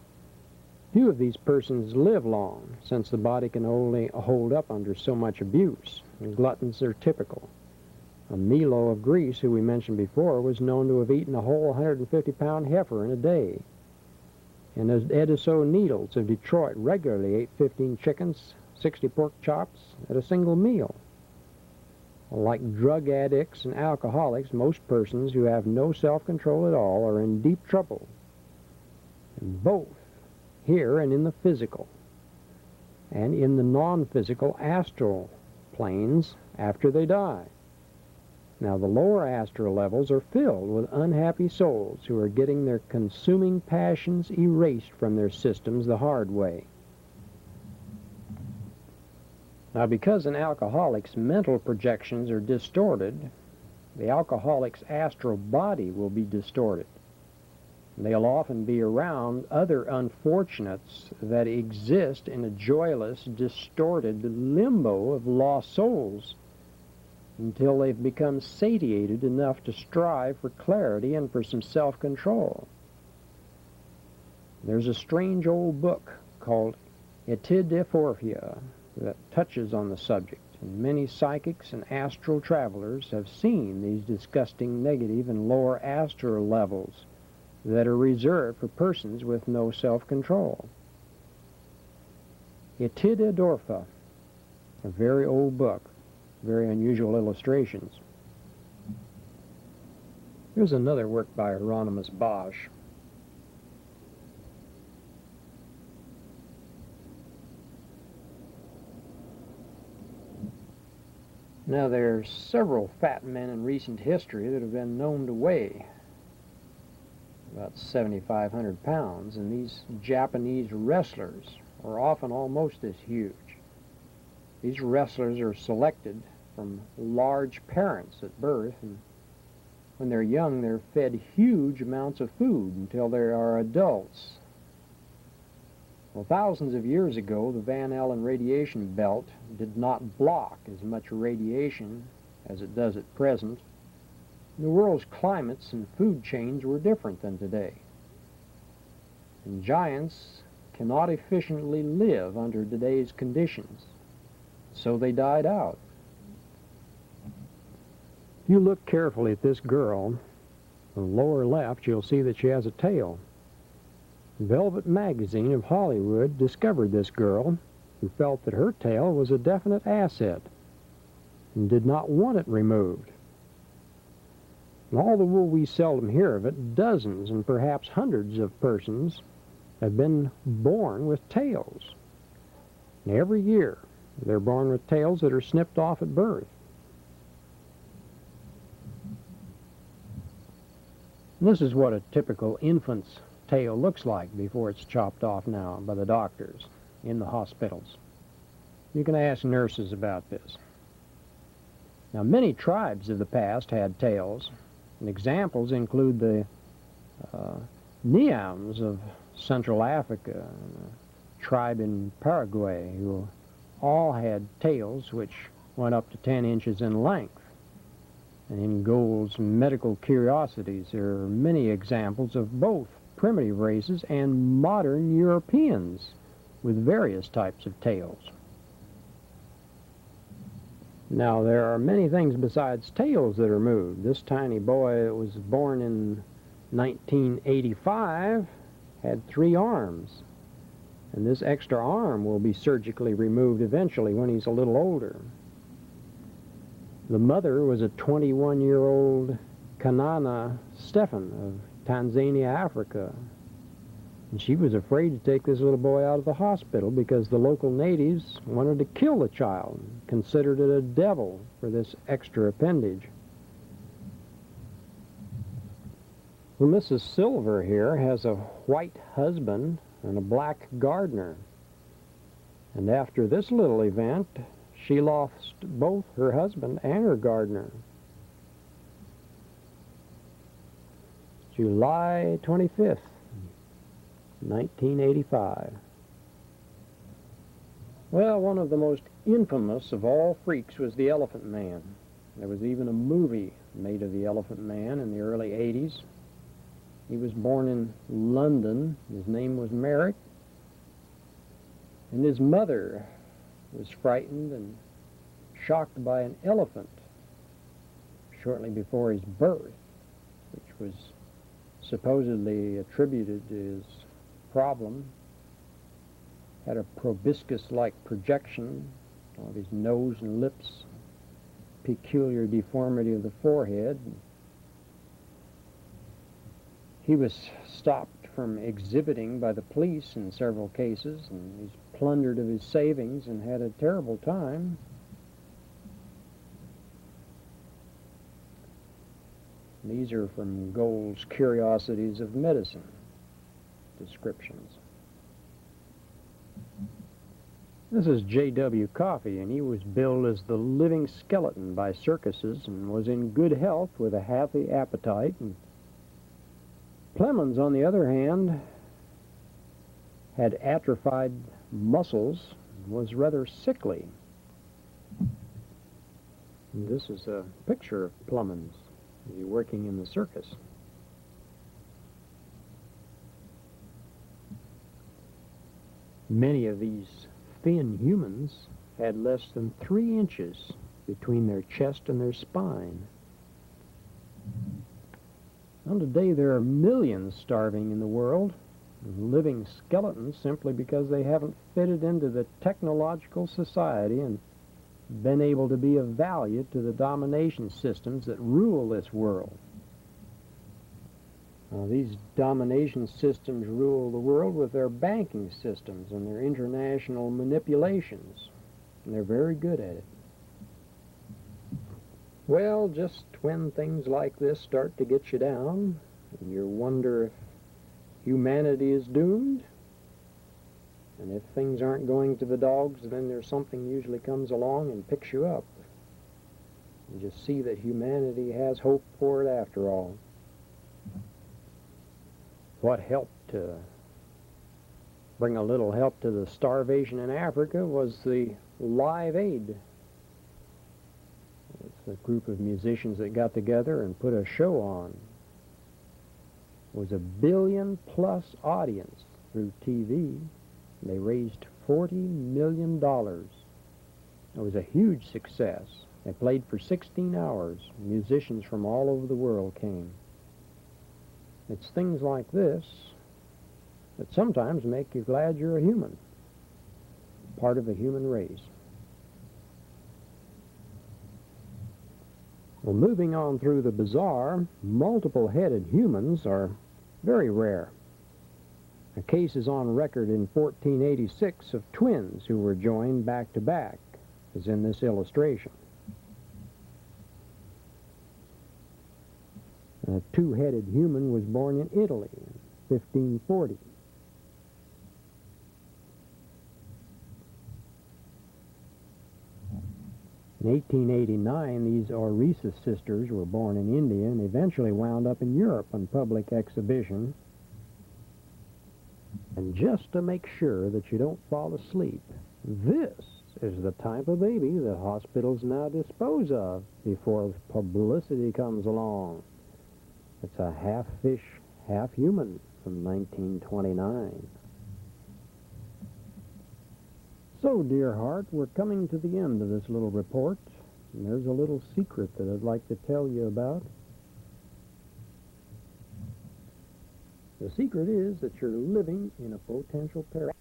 few of these persons live long, since the body can only hold up under so much abuse. And gluttons are typical. Milo of Greece, who we mentioned before, was known to have eaten a whole 150-pound heifer in a day. And Ediso Needles of Detroit regularly ate 15 chickens, 60 pork chops at a single meal. Like drug addicts and alcoholics, most persons who have no self-control at all are in deep trouble. And both here and in the physical, and in the non-physical astral planes after they die. Now, the lower astral levels are filled with unhappy souls who are getting their consuming passions erased from their systems the hard way. Now, because an alcoholic's mental projections are distorted, the alcoholic's astral body will be distorted. They'll often be around other unfortunates that exist in a joyless, distorted limbo of lost souls until they've become satiated enough to strive for clarity and for some self-control. There's a strange old book called Esoteric that touches on the subject, and many psychics and astral travelers have seen these disgusting negative and lower astral levels that are reserved for persons with no self-control. Esoteric, a very old book, very unusual illustrations. Here's another work by Hieronymus Bosch. Now, there are several fat men in recent history that have been known to weigh about 7,500 pounds, and these Japanese wrestlers are often almost as huge. These wrestlers are selected from large parents at birth, and when they're young, they're fed huge amounts of food until they are adults. Well, thousands of years ago, the Van Allen radiation belt did not block as much radiation as it does at present. The world's climates and food chains were different than today. And giants cannot efficiently live under today's conditions, so they died out. If you look carefully at this girl, on the lower left, you'll see that she has a tail. Velvet Magazine of Hollywood discovered this girl, who felt that her tail was a definite asset and did not want it removed. And although we seldom hear of it, dozens and perhaps hundreds of persons have been born with tails. And every year, they're born with tails that are snipped off at birth. And this is what a typical infant's tail looks like before it's chopped off now by the doctors in the hospitals. You can ask nurses about this. Now, many tribes of the past had tails, and examples include the Niams of Central Africa, and a tribe in Paraguay, who all had tails which went up to 10 inches in length. And in Gould's Medical Curiosities, there are many examples of both primitive races and modern Europeans with various types of tails. Now, there are many things besides tails that are moved. This tiny boy that was born in 1985 had 3 arms, and this extra arm will be surgically removed eventually when he's a little older. The mother was a 21-year-old Kanana Stefan of Tanzania, Africa. And she was afraid to take this little boy out of the hospital because the local natives wanted to kill the child, considered it a devil for this extra appendage. Well, Mrs. Silver here has a white husband and a black gardener. And after this little event, she lost both her husband and her gardener. July 25th, 1985. Well, one of the most infamous of all freaks was the Elephant Man. There was even a movie made of the Elephant Man in the early 80s. He was born in London. His name was Merrick. And his mother was frightened and shocked by an elephant shortly before his birth, which was supposedly attributed to his problem. Had a proboscis-like projection of his nose and lips, peculiar deformity of the forehead. He was stopped from exhibiting by the police in several cases, and he's plundered of his savings and had a terrible time. These are from Gould's Curiosities of Medicine descriptions. This is J.W. Coffey, and he was billed as the living skeleton by circuses and was in good health with a healthy appetite and Plemons, on the other hand, had atrophied muscles, was rather sickly. And this is a picture of Plemons. He's working in the circus. Many of these thin humans had less than 3 inches between their chest and their spine. Well, today there are millions starving in the world, living skeletons simply because they haven't fitted into the technological society and been able to be of value to the domination systems that rule this world. Now, these domination systems rule the world with their banking systems and their international manipulations, and they're very good at it. Well, just when things like this start to get you down, and you wonder if humanity is doomed, and if things aren't going to the dogs, then there's something usually comes along and picks you up. You just see that humanity has hope for it after all. What helped to bring a little help to the starvation in Africa was the Live Aid. It's a group of musicians that got together and put a show on. It was a billion-plus audience through TV. They raised $40 million. It was a huge success. They played for 16 hours. Musicians from all over the world came. It's things like this that sometimes make you glad you're a human, part of the human race. Well, moving on through the bizarre, multiple-headed humans are very rare. A case is on record in 1486 of twins who were joined back to back, as in this illustration. A two-headed human was born in Italy in 1540. In 1889, these Orisa sisters were born in India and eventually wound up in Europe on public exhibition. And just to make sure that you don't fall asleep, this is the type of baby that hospitals now dispose of before publicity comes along. It's a half fish, half human from 1929. So, dear heart, we're coming to the end of this little report, and there's a little secret that I'd like to tell you about. The secret is that you're living in a potential paradise.